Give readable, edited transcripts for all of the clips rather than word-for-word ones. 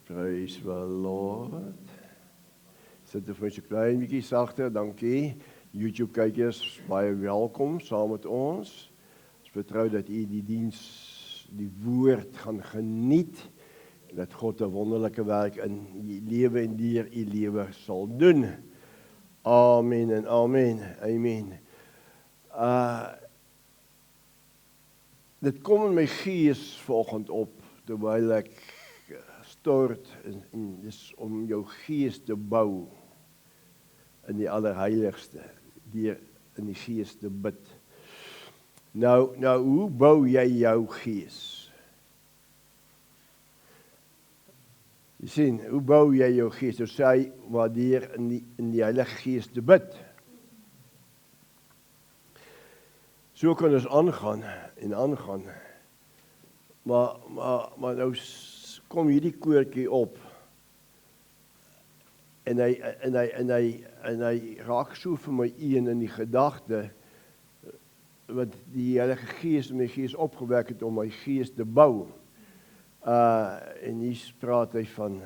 Praise the Lord. Sit vir my so klein bietjie sagter, dankie. YouTube kykers, baie welkom saam met ons. Ons vertrou dat u die diens, die woord gaan geniet en dat God 'n wonderlike werk in u lewe en deur u lewe sal doen. Amen en amen. Amen. Dit kom in my gees vanoggend op terwyl ek stort en dis om jou gees te bou in die allerheiligste, deur in die gees te bid. Nou, hoe bou jy jou gees? Jy sien, hoe bou jy jou gees? So sê hy, maar deur in die Heilige Gees te bid. So kan ons aangaan en aangaan. Maar nou kom hierdie koortjie op. En hy raak so vir my een in die gedagte wat die Heilige Gees in my gees opgewek het om my gees te bou. En hier praat hy van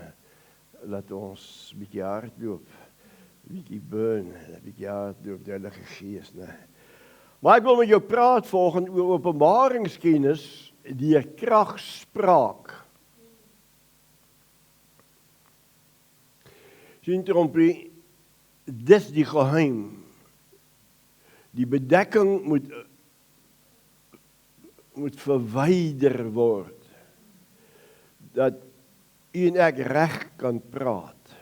laat ons 'n bietjie hardloop, 'n bietjie burn, 'n bietjie hardloop die Heilige Gees, né? Maar ek wil met jou praat volgens oor openbaringskennis deur kragspraak. Sien trompie, dis die geheim. Die bedekking moet verwyder word. Dat u en ek reg kan praat.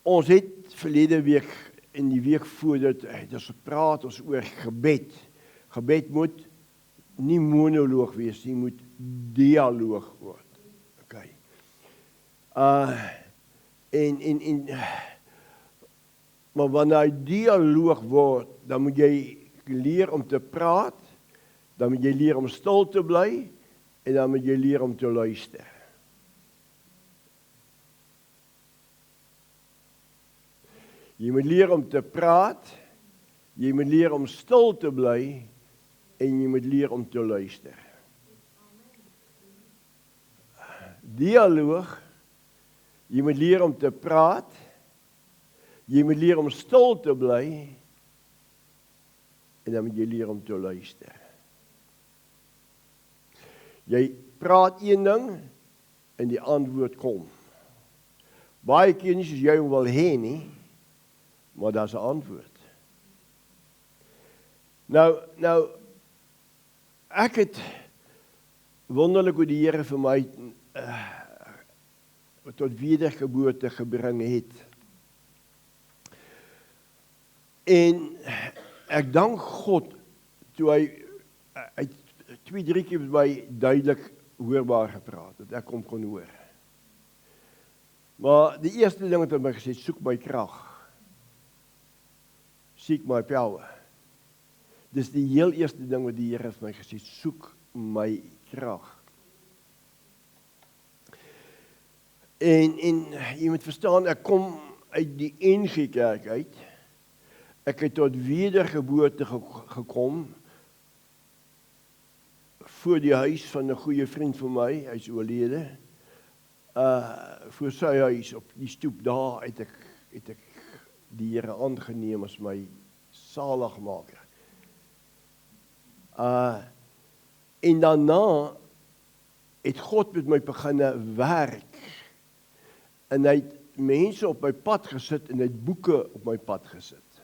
Ons het verlede week en die week voor dit, ons gepraat ons oor gebed. Gebed moet nie monoloog wees nie, moet dialoog word. Okay. Maar wanneer hy dialoog word, dan moet jy leer om te praat, dan moet jy leer om stil te bly, en dan moet jy leer om te luister. Jy moet leer om te praat, jy moet leer om stil te bly, en jy moet leer om te luister. Dialoog, jy moet leer om te praat, jy moet leer om stil te bly, en dan moet jy leer om te luister. Jy praat een ding, en die antwoord kom. Baie keer nie soos jy hom wil hê nie, maar daar's 'n antwoord. Nou, ek het wonderlik hoe die Here vir my tot wedergeboorte gebring het. En ek dank God toe hy 2-3 keer met my duidelik hoorbaar gepraat het, ek kon hoor. Maar die eerste ding wat hy my gesê, soek my krag. Seek my power. Dis die heel eerste ding wat die Here vir my gesê, soek my krag. En jy moet verstaan, ek kom uit die NG Kerk uit. Ek het tot wedergeboorte gekom voor die huis van 'n goeie vriend van my, hy's oorlede. Voor sy huis op die stoep daar het ek die Here aangeneem as my saligmaker. En daarna het God met my begin werk. En hy het mense op my pad gesit en hy het boeke op my pad gesit.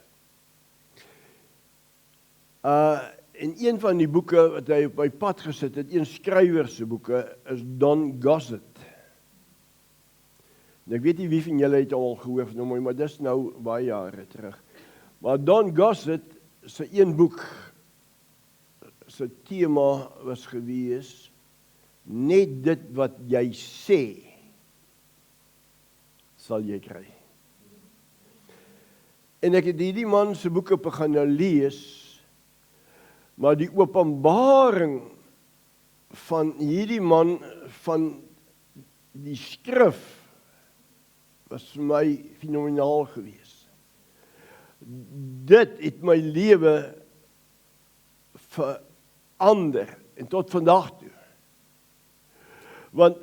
En een van die boeke wat hy op my pad gesit het, een skrywer se boeke, is Don Gossett. En ek weet nie wie van julle het al gehoor van hom, maar dis nou baie jare terug. Maar Don Gossett se een boek, sy tema was gewees, net dit wat jy sê, sal jy kry. En ek het hierdie man se boeke begin lees, maar die openbaring van hierdie man, van die skrif, was vir my fenomenaal gewees. Dit het my lewe verander, en tot vandag toe. Want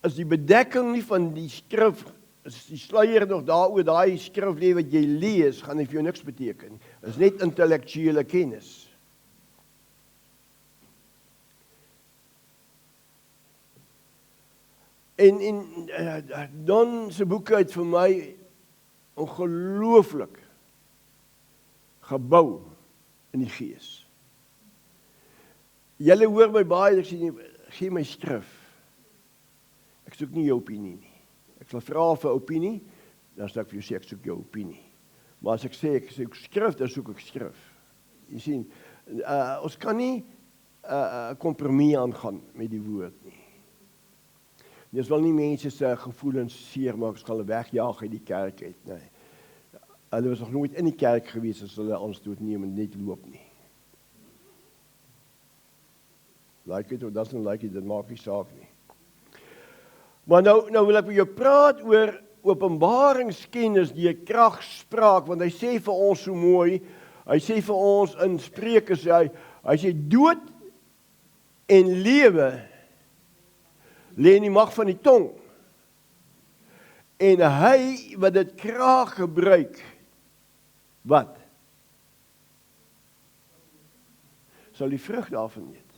is die bedekking nie van die skrif, is die sluier nog daaroor, daai skrif wat jy lees, gaan nie vir jou niks beteken. Dit is net intellektuele kennis. En Don se boeke het vir my ongelooflik gebou in die gees. Julle hoor my baie, ek sê, gee my skrif. Ek soek nie jou opinie nie. Ek sal vra vir opinie, dan sal ek vir jou sê, ek soek jou opinie. Maar as ek sê, ek soek skrif, dan soek ek skrif. Jy sien, ons kan nie kompromie aangaan met die woord nie. Dis wel nie mense se gevoelens seermaak, as hulle wegjaag uit die kerk uit, nee. Hulle was nog nooit in die kerk gewees as hulle ons doodneem en net loop nie. Like it or doesn't like it, dit maak nie saak nie. Maar nou wil ek met jou praat oor openbaringskennis, die kragspraak, want hy sê vir ons so mooi, hy sê vir ons in Spreuke, hy sê dood en lewe lê in die mag van die tong. En hy wat dit krag gebruik, wat? Sal die vrug daarvan eet.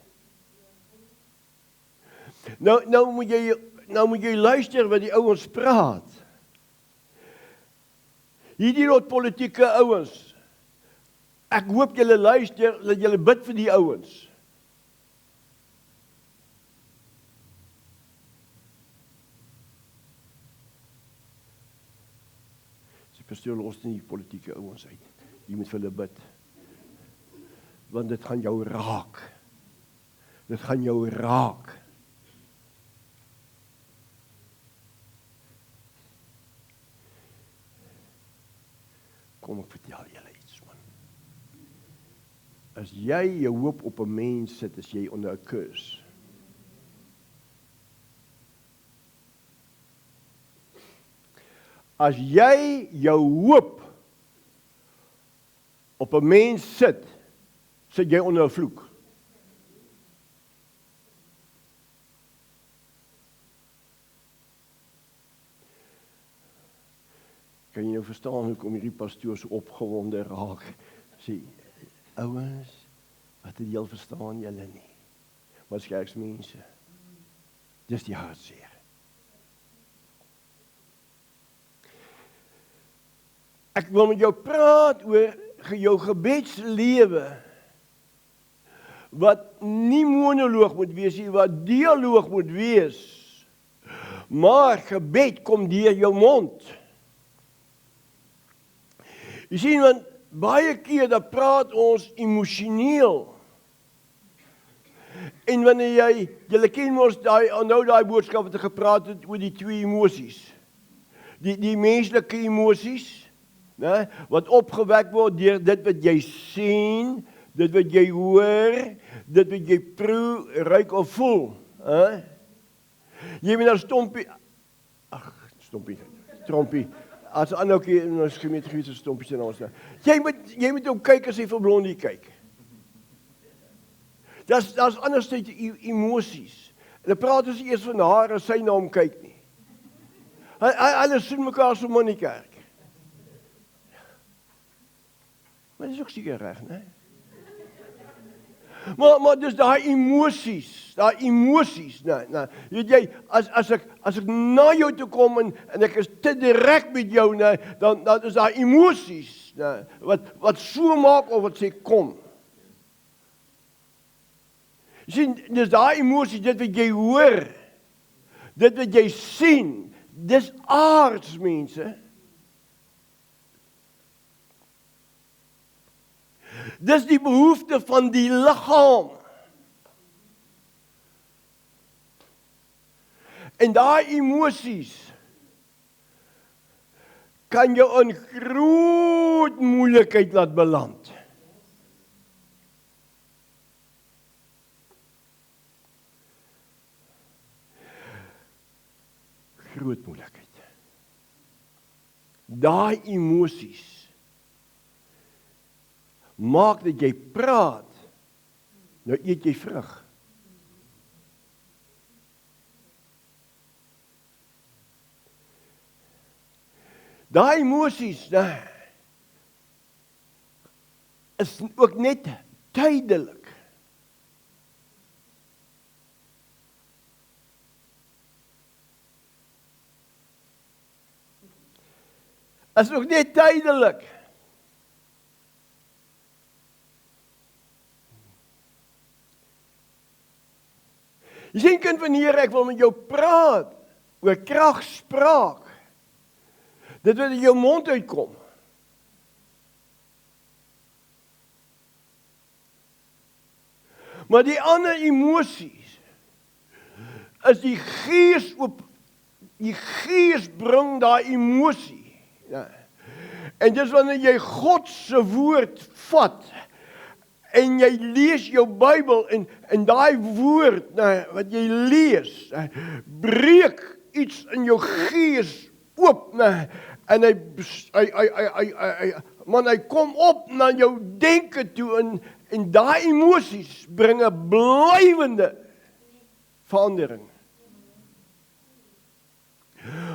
Nou moet jy luister wat die ouens praat. Hierdie rot politieke ouens. Ek hoop julle luister, dat julle bid vir die ouens. Pastoor, los nie die politieke ouens uit. Jy moet vir hulle bid. Want dit gaan jou raak. Dit gaan jou raak. Kom ek vertel julle iets, man. As jy jou hoop op 'n mens sit, is jy onder 'n curse. As jy jou hoop op 'n mens sit jy onder 'n vloek. Kan jy nou verstaan hoekom hierdie pastoor so opgewonde raak? Sê, ouens, wat het jy al verstaan julle nie? Maar kerksmense, dis die hartseer. Ek wil met jou praat oor jou gebedslewe, wat nie monoloog moet wees nie, wat dialoog moet wees, maar gebed kom deur jou mond. Jy sien, want baie keer dan praat ons emosioneel, en wanneer julle ken mos daai boodskap wat ek gepraat het oor die twee emosies, die menslike emosies, nee, wat opgewek word deur dit wat jy sien, dit wat jy hoor, dit wat jy proe, ruik of voel. Jy moet nou Stompie, as ander in ons gemeente gewees is Stompie in ons. Jy moet ook kyk as jy vir Blondie kyk. Daar's anders tyd emosies. En dan praat ons eers van haar as sy na hom kyk nie. Hulle sien mekaar so in die kerk. Maar dit is ook seker reg, né? Maar dis daai emosies, nee. Weet jy, as ek na jou toe kom en ek is te direk met jou, nee, dan is daai emosies, nee, wat so maak of wat sê kom. Jy sien, dis daai emosies, dit wat jy hoor, dit wat jy sien, dis aards, mense. Dis die behoefte van die liggaam. En daai emosies kan jou in groot moeilikheid laat beland. Groot moeilikheid. Daai emosies maak dat jy praat, nou eet jy vrug. daai emosies, is ook net tydelik. Is ook net tydelik. Jy sien, kind van die Here, ek wil met jou praat oor kragspraak. Dit wat uit jou mond uitkom. Maar die ander emosies is die Gees op. Die Gees bring daai emosie. Ja. En dis wanneer jy God se woord vat en jy lees jou Bybel en daai woord wat jy lees, breek iets in jou gees oop, en hy kom op na jou denke toe en daai emosies bring 'n blywende verandering.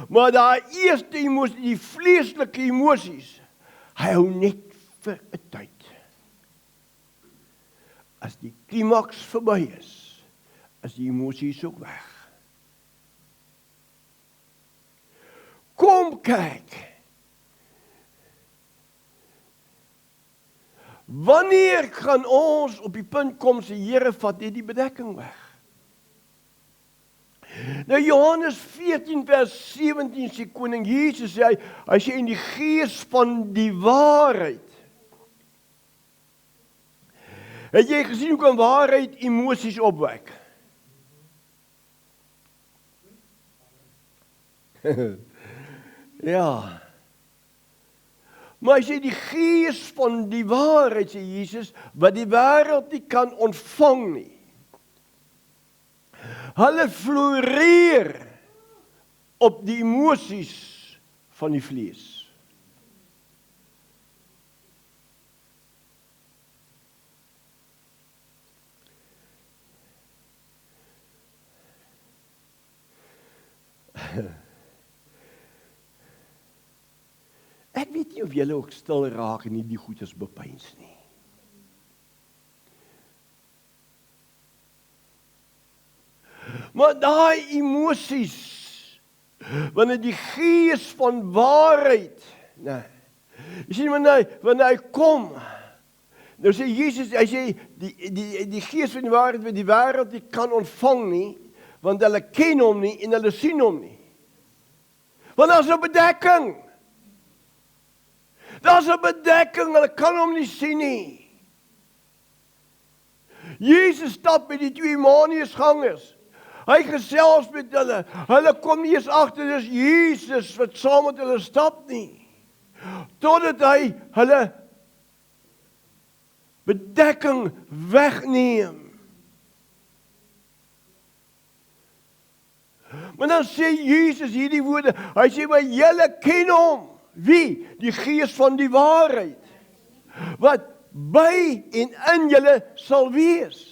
Maar daai eerste emosie, die vleeslike emosies, hy hou net vir 'n tyd. As die klimaks verby is die emosies ook weg. Kom kyk. Wanneer gaan ons op die punt kom sê, Here, vat net die bedekking weg? Nou Johannes 14 vers 17 sê koning Jesus, hy sê in die gees van die waarheid. Het jy gesien hoe kan waarheid emosies opwek? Ja. Maar hy sê die gees van die waarheid, sê Jesus, wat die wêreld nie kan ontvang nie. Hulle floreer op die emosies van die vlees. Ek weet nie of julle ook stil raak en nie die goedes bepeins nie. Maar daai emosies, wanneer die gees van waarheid, jy sien wanneer hy kom, nou sê Jesus, hy sê die gees van die waarheid wat die wêreld nie kan ontvang nie, want hulle ken hom nie en hulle sien hom nie. Want daar's 'n bedekking. Daar's 'n bedekking, hulle kan hom nie sien nie. Jesus stap met die twee Emmausgangers. Hy gesels met hulle. Hulle kom nie eens agter dis Jesus wat saam met hulle stap nie. Totdat hy hulle bedekking wegneem. Maar dan sê Jesus hierdie woorde. Hy sê, maar julle ken hom. Wie? Die gees van die waarheid. Wat by en in julle sal wees.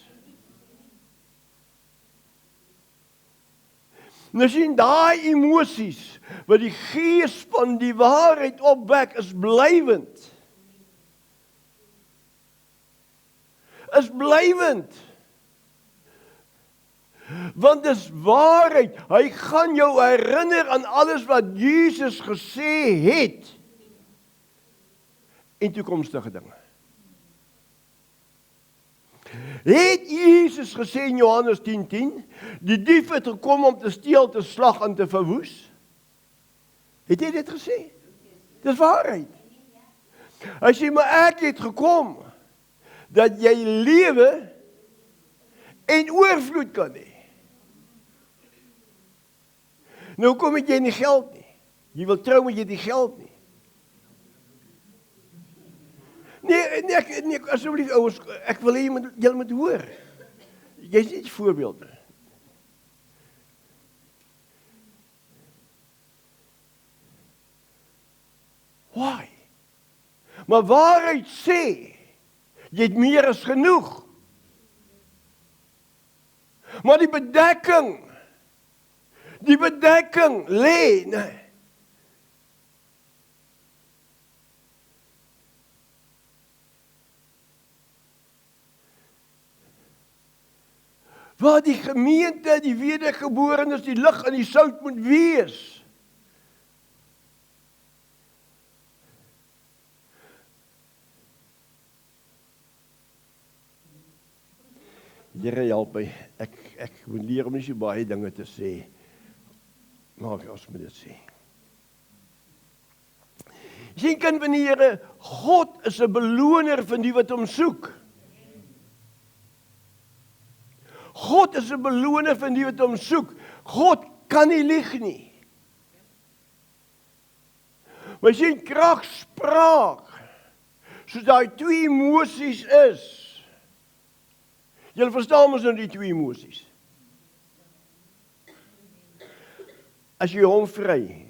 Nou sien daai emosies wat die gees van die waarheid opwek is blywend. Is blywend. Want dis waarheid. Hy gaan jou herinner aan alles wat Jesus gesê het. En toekomstige dinge. Het Jesus gesê in Johannes 10:10, die dief het gekom om te steel, te slag en te verwoes? Het hy dit gesê? Dis waarheid. Hy sê, maar ek het gekom dat jy lewe en oorvloed kan hê. Nou kom het jy nie geld nie. Jy wil trou met jy die geld nie. Nee, asseblief ouers, ek wil hê julle moet hoor. Jy sê 'n voorbeeld. Why? Maar waarheid sê, jy het meer as genoeg. Maar die bedekking lê, waar die gemeente, die wedergeborenes, die lig en die sout moet wees. Here help my, ek moet leer om nie so baie dinge te sê, maar ons moet dit sê. Sien kind van die Here, God is 'n beloner van die wat hom soek. God is 'n beloner van die wat hom soek. God kan nie lieg nie. Maar sien kragspraak, soos daai twee emosies is. Julle verstaan mos nou die twee emosies. As jy hom vry,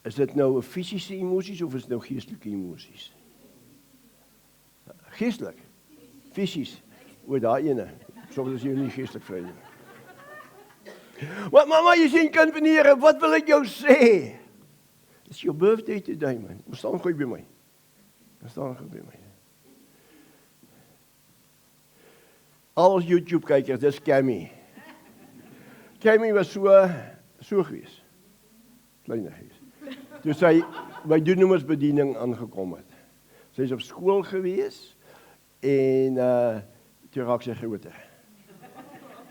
is dit nou 'n fisiese emosies of is dit nou geestelike emosies? Geestelik, fisies, oor daai ene. Soms is jy nie geestelik vry nie. Maar jy sien kind van die Here, wat wil ek jou sê? It's your birthday today, man. Kom staan gou by my. Kom staan gou by my. Al ons YouTube-kykers, dis Cammy. Cammy was so gewees. Kleiner gewees. Toe sy by doenomersbediening aangekom het. Sy is op skool gewees en toe raak sy groter.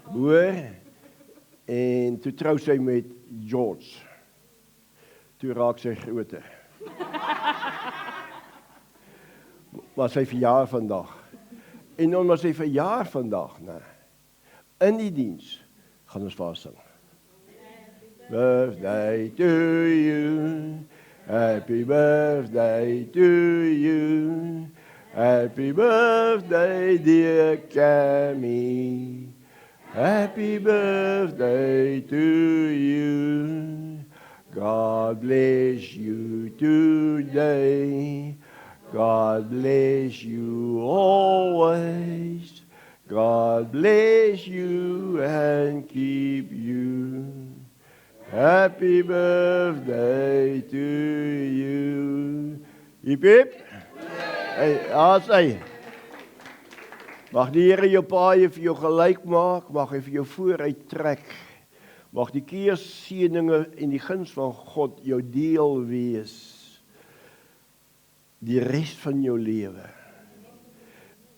Hoor? En toe trou sy met George. Toe raak sy groter. Maar sy verjaar vandag. En omdat sy verjaar vandag, in die diens, gaan ons vir haar sing. Birthday to you, happy birthday to you, happy birthday dear Cammy, happy birthday to you, God bless you today, God bless you always, God bless you and keep you. Happy birthday to you. Hip hip. Hey, asai. Mag die Here jou paai vir jou gelyk maak, mag hy vir jou vooruit trek. Mag die keerseëninge en die guns van God jou deel wees. Die res van jou lewe.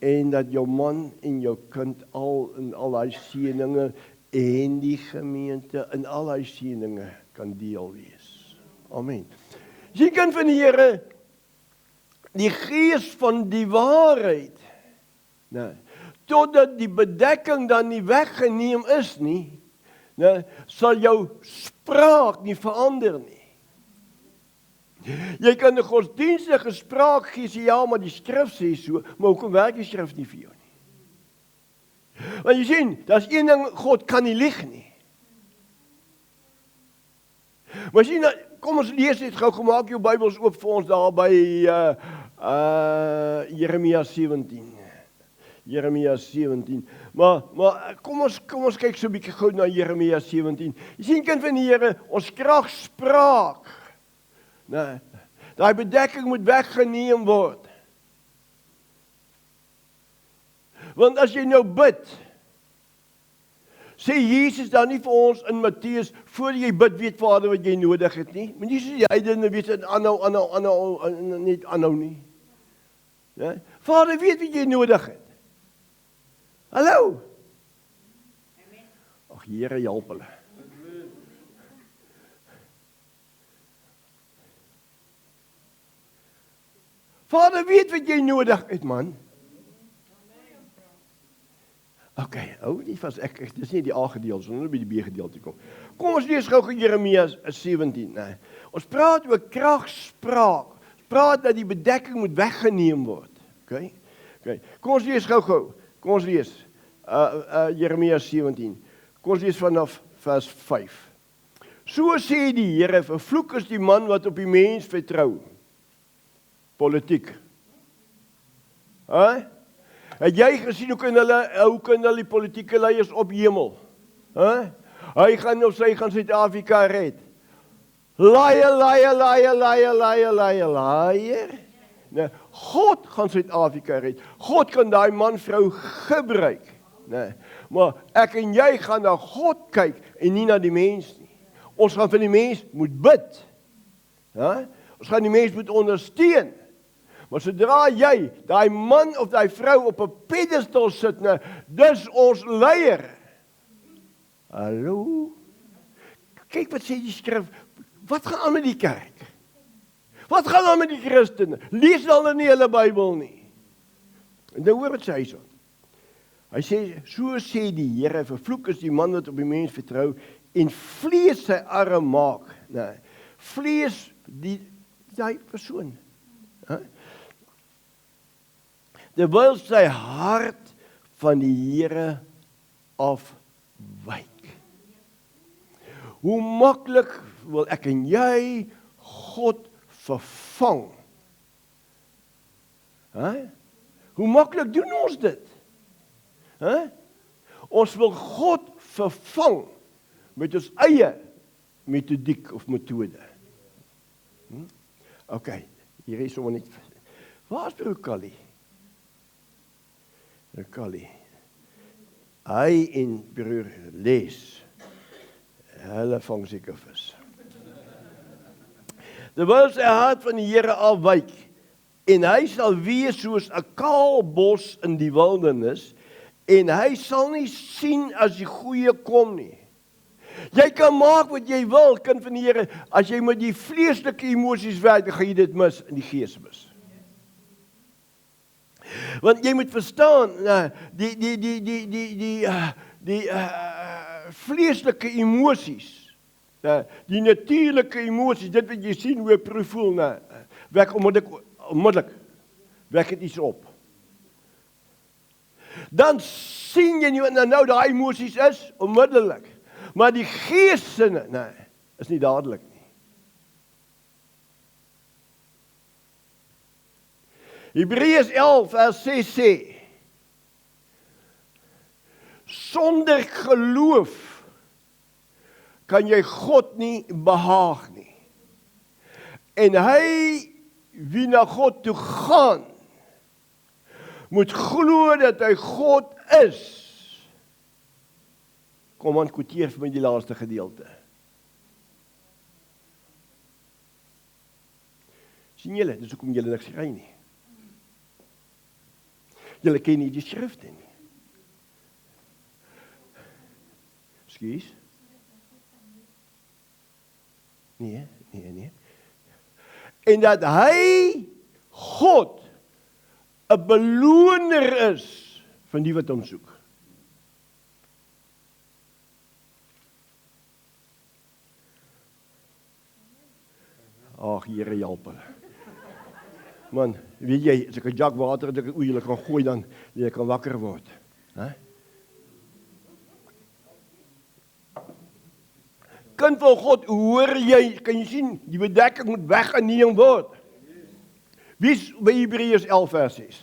En dat jou man en jou kind al daai seëninge en die gemeente in al die seëninge kan deel wees. Amen. Jy kan van die Here die gees van die waarheid, totdat die bedekking dan nie weggeneem is nie, sal jou spraak nie verander nie. Jy kan 'n godsdienstige spraak gee, sê ja, maar die skrif sê so, maar hoekom werk die skrif nie vir jou nie? Want jy sien, daar's een ding, God kan nie lieg nie. Maar sien, kom ons lees net gou, maak jou Bybels oop vir ons daar by Jeremia 17. Jeremia 17. Maar kom ons kyk so 'n bietjie gou na Jeremia 17. Jy sien kind van die Here, ons kragspraak. Daai bedekking moet weggeneem word. Want as jy nou bid, sê Jesus dan nie vir ons in Matteus, voor jy bid, weet Vader wat jy nodig het nie. Maar nie soos die heidene weet dit aanhou, net aanhou nie. Ja? Vader weet wat jy nodig het. Hallo? Ag Here, help hulle. Vader weet wat jy nodig het, man. Okay, hou nie vas, dis nie die A gedeelte, ons moet by die B gedeelte kom. Kom ons lees gou Jeremia 17, Ons praat oor kragspraak. Ons praat dat die bedekking moet weggeneem word. Okay? Kom ons lees gou. Kom ons lees Jeremia 17. Kom ons lees vanaf vers 5. So sê die Here, vervloek is die man wat op die mens vertrou. Politiek. Het jy gesien hoe kan hulle die politieke leiers ophemel? Hy gaan Suid-Afrika red. Liar. God gaan Suid-Afrika red. God kan daai man vrou gebruik. Nee. Maar ek en jy gaan na God kyk en nie na die mens nie. Ons gaan vir die mens moet bid. Ja? Ons gaan die mens moet ondersteun. Maar sodra jy, daai man of daai vrou op 'n pedestal sit, nee, dis ons leier. Hallo? Kyk wat sê die skrif. Wat gaan aan met die kerk? Wat gaan aan met die Christene? Lees hulle nie hulle Bybel nie. En nou hoor wat sê hy so. Hy sê, so sê die Here, vervloek is die man wat op die mens vertrou en vlees sy arm maak. Nee, vlees die persoon. Terwyl sy hart van die Here afwyk. Hoe maklik wil ek en jy God vervang? Hoe maklik doen ons dit? Ons wil God vervang met ons eie metodiek of metode. OK, hier is sommer net. Waar is broer Callie? Broer Callie. Hy en broer Les. Hulle vang seker vis. Terwyl sy hart van die Here afwyk, en hy sal wees soos 'n kaal bos in die wildernis, en hy sal nie sien as die goeie kom nie. Jy kan maak wat jy wil, kind van die Here, as jy met die vleeslike emosies werk, dan gaan jy dit mis, in die gees mis. Want jy moet verstaan, die vleeslike emosies, die natuurlike emosies, dit wat jy sien, hoe jy voel, werk onmiddellik, werk het iets op. Dan sien jy nie wat nou die emosies is, onmiddellik. Maar die geessinne, is nie dadelik nie. Hebreërs 11 vers 6 sê, sonder geloof kan jy God nie behaag nie. En hy wie na God toe gaan, moet glo dat hy God is. Kom aan, quoteer vir my die laaste gedeelte. Sien julle, dis hoekom julle niks kry nie. Julle ken nie die skrifte nie. Skus? Nee. En dat hy, God, 'n beloner is van die wat hom soek. Ag, Here help hulle. Man, weet jy, as ek 'n jak water het, ek oeilik kan gooi, dan jy kan wakker word. Kind van God, hoor jy, kan jy sien, die bedekking moet weggeneem word. Wie is by Hebreërs 11 vers 6?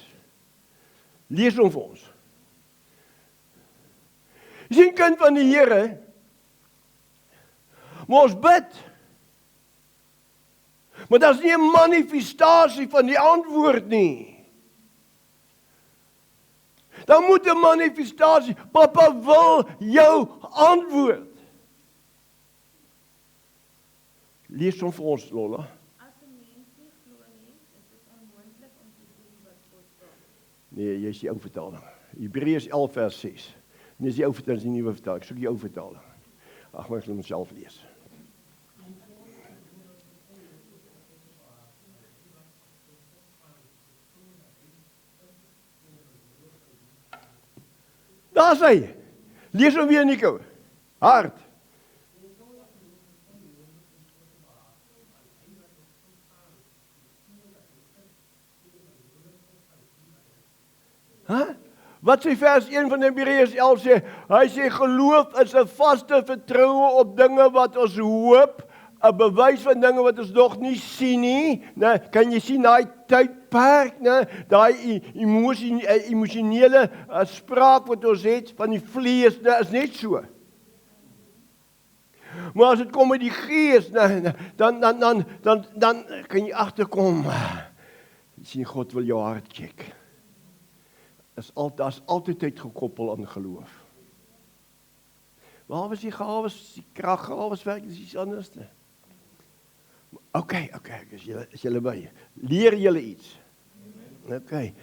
Lees hom vir ons. Jy sien, kind van die Here, maar ons bid. Maar dat is nie 'n manifestasie van die antwoord nie. Dan moet 'n manifestasie, Papa wil jou antwoord. Lees hom vir ons, Lola. As 'n mens nie glo nie, is dit onmoontlik om te doen wat God wil. Nee, jy is die ou vertaling. Hebreërs 11 vers 6. Nee, is die ou vertaling, is die nuwe vertaling. Ek soek die ou vertaling. Ag, maar ek moet myself lees. Daar sê hy. Lees hom weer, Nico. Hard. Wat sê vers 1 van Hebreërs 11 sê? Hy sê geloof is 'n vaste vertroue op dinge wat ons hoop, 'n bewys van dinge wat ons nog nie sien nie. Nou, kan jy sien daai tydperk, daai emosionele spraak wat ons het van die vlees, is net so. Maar as dit kom met die gees, dan kan jy agterkom. Jy sien, God wil jou hart check. Daar's altyd tyd gekoppel aan geloof. Behalwe die gawes, die kraggawes werk, dis iets anders. Okay, is julle by. Leer julle iets. Okay.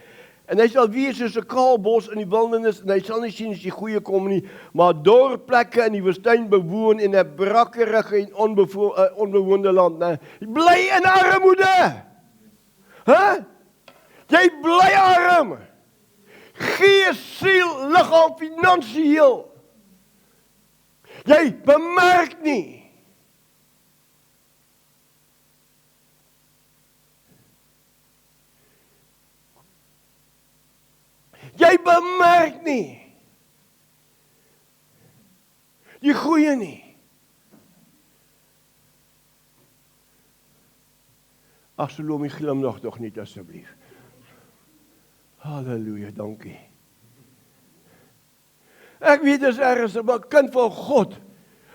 En hy sal wees soos 'n kaal bos in die wildernis, en hy sal nie sien as die goeie kom nie, maar dor plekke in die woestyn bewoon en 'n brakkerige en onbewoonde land. Bly in armoede. Jy bly arm. Gees, siel, liggaam, finansiëel. Jy bemerk nie. Jy bemerk nie. Die goeie nie. Ag, Salome, glimlag tog niet asseblief. Halleluja, dankie. Ek weet dis ergens 'n kind van God.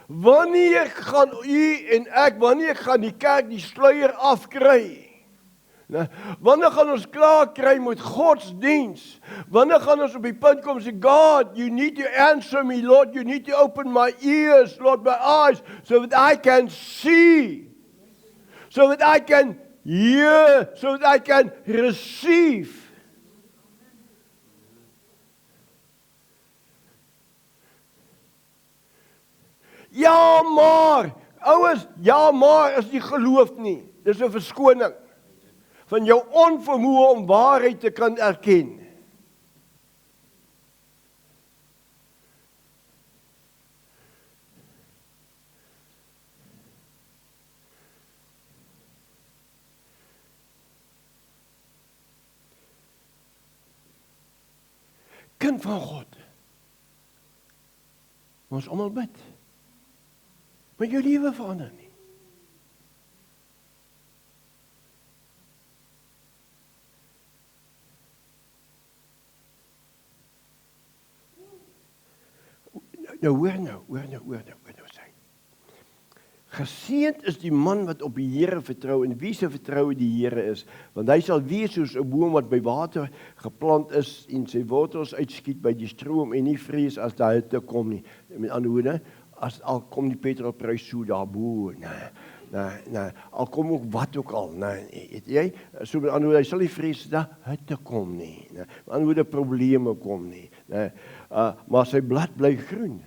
Wanneer gaan u en ek, wanneer gaan die kerk die sluier afkry? Wanneer gaan ons klaar kry met godsdiens? Wanneer gaan ons op die punt kom sê, God, you need to answer me, Lord, you need to open my ears, Lord, my eyes, so that I can see, so that I can hear, so that I can receive. Ja, maar, ouers, ja, maar is nie geloof nie. Dis 'n verskoning van jou onvermoë om waarheid te kan erken. Kind van God. Ons almal bid. Maar jou lewe verander nie. Hoor nou sê. Geseënd is die man wat op die Here vertrou en wie se vertroue die Here is, want hy sal wees soos 'n boom wat by water geplant is en sy wortels uitskiet by die stroom en nie vrees as daar hitte kom nie. Met ander woorde, as al kom die petrolprys so daarbo, nee, al kom ook wat ook al, nee, jy, so met ander woorde, hy sal nie vrees as daar hitte kom nie, met ander woorde, probleme kom nie, maar sy blad bly groen.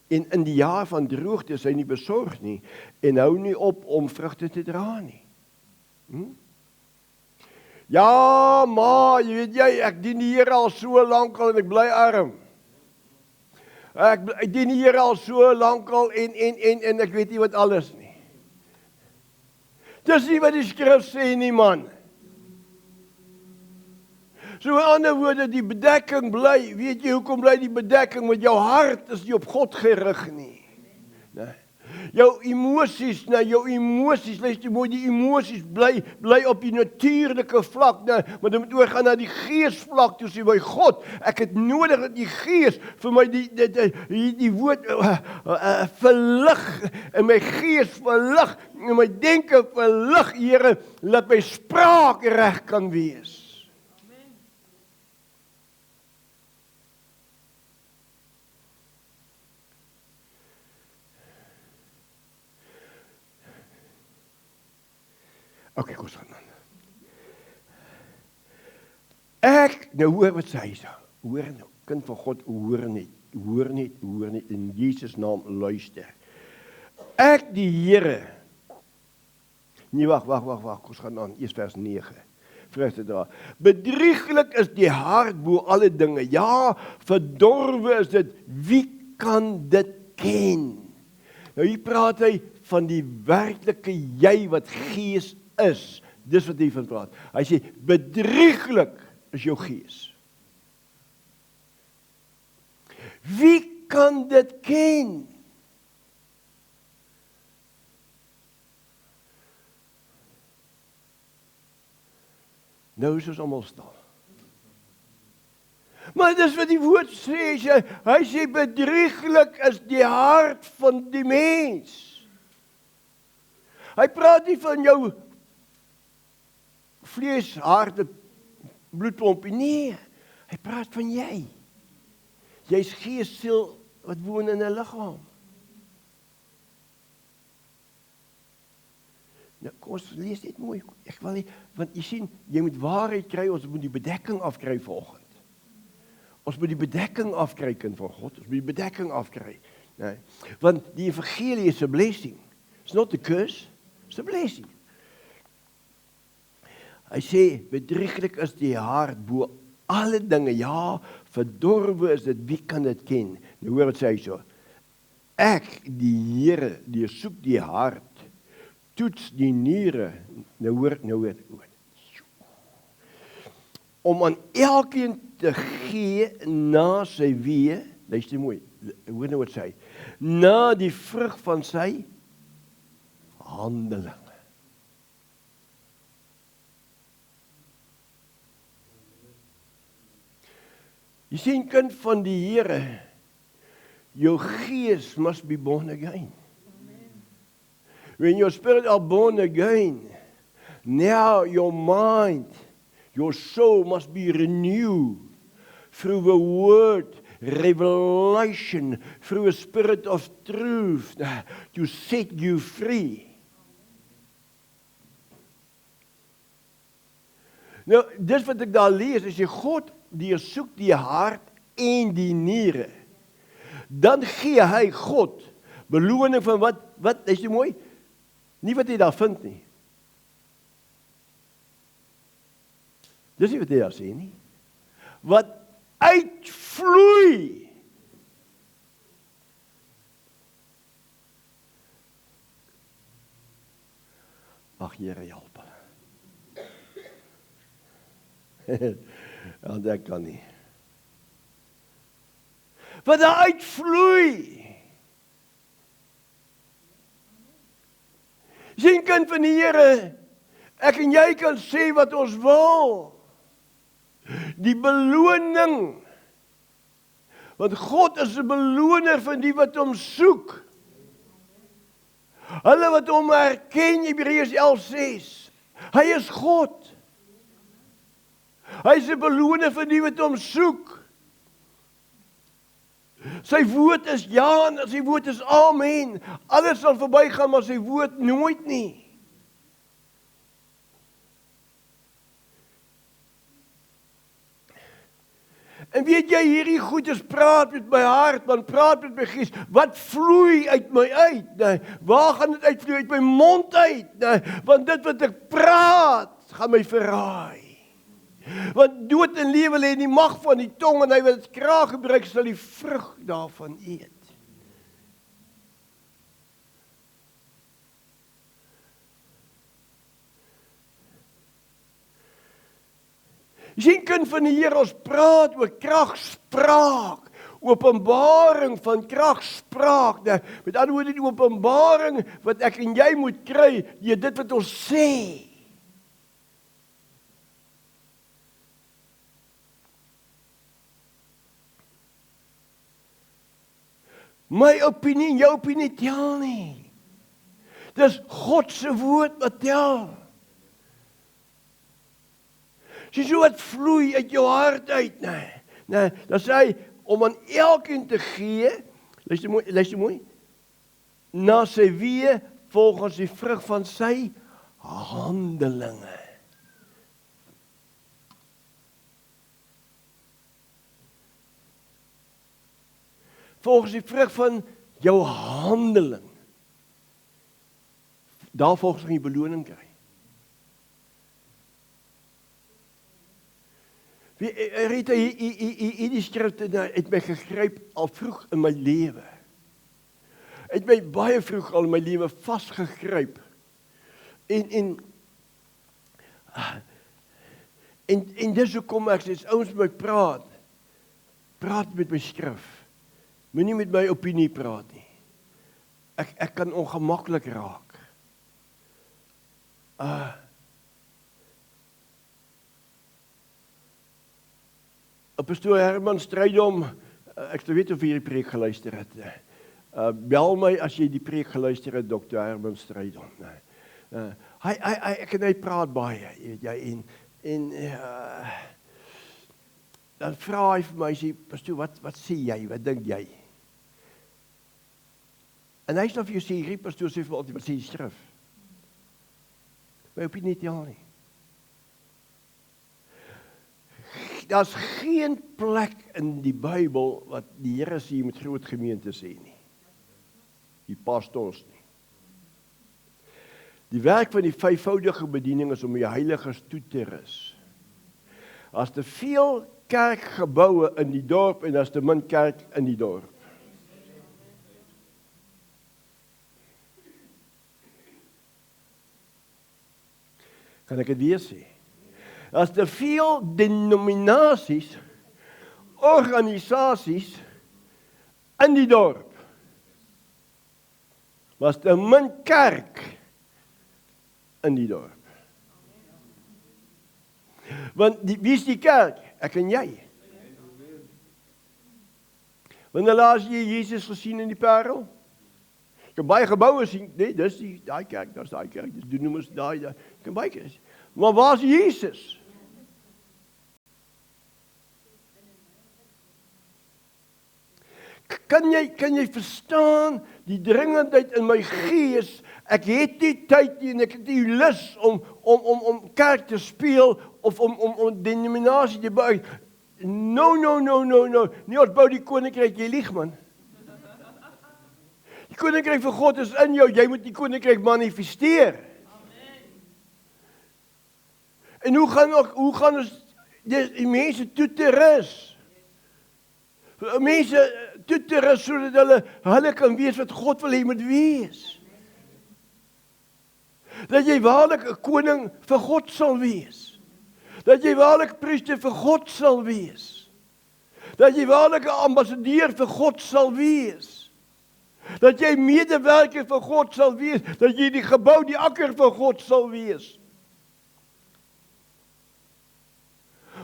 En in die jaar van droogte is hy nie besorg nie, en hou nie op om vrugte te dra nie. Ja, maar, jy weet jy, ek dien die Here al so lank al en ek bly arm. Ek dien die Here al so lank al en ek weet nie wat alles nie. Dis nie wat die skrif sê nie, man. So in ander woorde, die bedekking bly, weet jy hoekom bly die bedekking? Want jou hart is nie op God gerig nie. Jou emosies, luister mooi, die emosies bly op die natuurlike vlak, maar dit moet oorgaan na die geesvlak, toe sê my God, ek het nodig dat die gees vir my die woord verlig, en my gees verlig, en my denke verlig, Here, laat my spraak reg kan wees. Okay, kom ons gaan aan. Nou hoor wat sê hy so. Hoor nou, kind van God, hoor net, in Jesus naam luister. Ek die Here. Nee, wag, kom ons gaan aan, eers vers 9. Vreugde dra. Bedrieglik is die hart bo alle dinge. Ja, verdorwe is dit. Wie kan dit ken? Nou hier praat hy van die werklike jy wat gees is. Dis wat hy van praat. Hy sê, bedrieglik is jou gees. Wie kan dit ken? Nou is ons almal stil. Maar dis wat die woord sê, hy sê bedrieglik is die hart van die mens. Hy praat nie van jou vlees, hart, bloedpompie, nee. Hy praat van jy. Jy's gees, siel wat woon in 'n liggaam. Nou, kom ons lees dit mooi. Ek wil nie, want jy sien, jy moet waarheid kry, ons moet die bedekking afkry vanoggend. Ons moet die bedekking afkry, kind van God. Ons moet die bedekking afkry. Nee. Want die evangelie is 'n blessing. It's not a curse, it's a blessing. Hy sê, bedrieglik is die hart bo alle dinge. Ja, verdorwe is dit, wie kan dit ken? Nou hoor wat sê hy so. Ek, die Here, die soek die hart, toets die niere. Nou hoor. Om aan elkeen te gee na sy wee, luister mooi, hoor nou wat sê hy, na die vrug van sy handelinge. Jy sien, kind van die Here, jou gees must be born again. When your spirit are born again, now your mind, your soul must be renewed through the word, revelation, through a spirit of truth to set you free. Nou, dis wat ek daar lees, as jy God, die soek die hart en die niere, dan gee hy God beloning van wat is dit mooi? Nie wat jy daar vind nie. Dis nie wat jy daar sê nie. Wat uitvloei. Ag Here, help hulle. Ja, dit kan nie. Wat daar uitvloei. Sien, kind van die Here, ek en jy kan sê wat ons wil. Die beloning. Want God is 'n beloner van die wat hom soek. Hulle wat hom herken, Hebreërs 11:6. Hy is God. Hy is 'n beloner van die wat hom soek. Sy woord is ja en sy woord is amen. Alles sal verbygaan, maar sy woord nooit nie. En weet jy, hierdie goedes praat met my hart, man praat met my gees. Wat vloei uit my uit? Nee, waar gaan dit uitvloei? Uit my mond uit? Nee, want dit wat ek praat, gaan my verraai. Want dood en lewe lê in die mag van die tong, en hy wat dit krag gebruik, sal die vrug daarvan eet. Jy sien, kind van die Here, ons praat oor kragspraak, openbaring van kragspraak. Met ander woorde, die openbaring wat ek en jy moet kry, deur dit wat ons sê. My opinie, jou opinie tel nie. Dis God se woord wat tel. Sien so wat vloei uit jou hart uit, nee. Dan sê hy, om aan elkeen te gee, luister mooi, na sy wee, volgens die vrug van sy handelinge. Volgens die vrug van jou handeling. Daar volgens gaan jy beloning kry. Rita, hierdie skrifte het my gegryp al vroeg in my lewe. Het my baie vroeg al in my lewe vasgegryp. En dis hoekom ek sê, as ouens met my praat met my skrif. Moenie met my opinie praat nie. Ek kan ongemaklik raak. Pastoor Herman Strydom, ek weet of jy die preek geluister het. Bel my as jy die preek geluister het, Dr. Herman Strydom. Hy praat baie, jy weet jy, en dan vra hy vir my, sê, pastoor, wat sê jy, wat dink jy? En hy sal vir jou sê, hierdie pastoor sê vir altyd, wat sê die skrif? My opinie nie tel nie. Daar's geen plek in die Bybel wat die Here sê jy moet groot gemeente sê nie. Die pastors nie. Die werk van die vyfvoudige bediening is om die heiliges toe te rus. As te veel kerkgeboue in die dorp en as te min kerk in die dorp. Kan ek dit weer sê? As te veel denominasies, organisasies in die dorp, was te min kerk in die dorp. Want wie is die kerk? Ek en jy. Wanneer laas jy Jesus gesien in die Parel? Ek kan baie geboue sien, nee, dis daai kerk, daar's daai kerk, dis doen ons daai, ek kan baie keer sien. Maar waar is Jesus? Kan jy verstaan die dringendheid in my gees? Ek het nie tyd nie en ek het nie lus om kerk te speel of om denominasie te bou. No. Nie ons bou die koninkryk, jy lieg man. Die koninkryk van God is in jou, jy moet die koninkryk manifesteer. En hoe gaan ons die mense toe te rus? Mense toe te rus sodat hulle kan wees wat God wil hê moet wees. Dat jy waarlik 'n koning vir God sal wees. Dat jy waarlik priester vir God sal wees. Dat jy waarlik 'n ambassadeur vir God sal wees. Dat jy medewerker vir God sal wees. Dat jy die gebou, die akker vir God sal wees.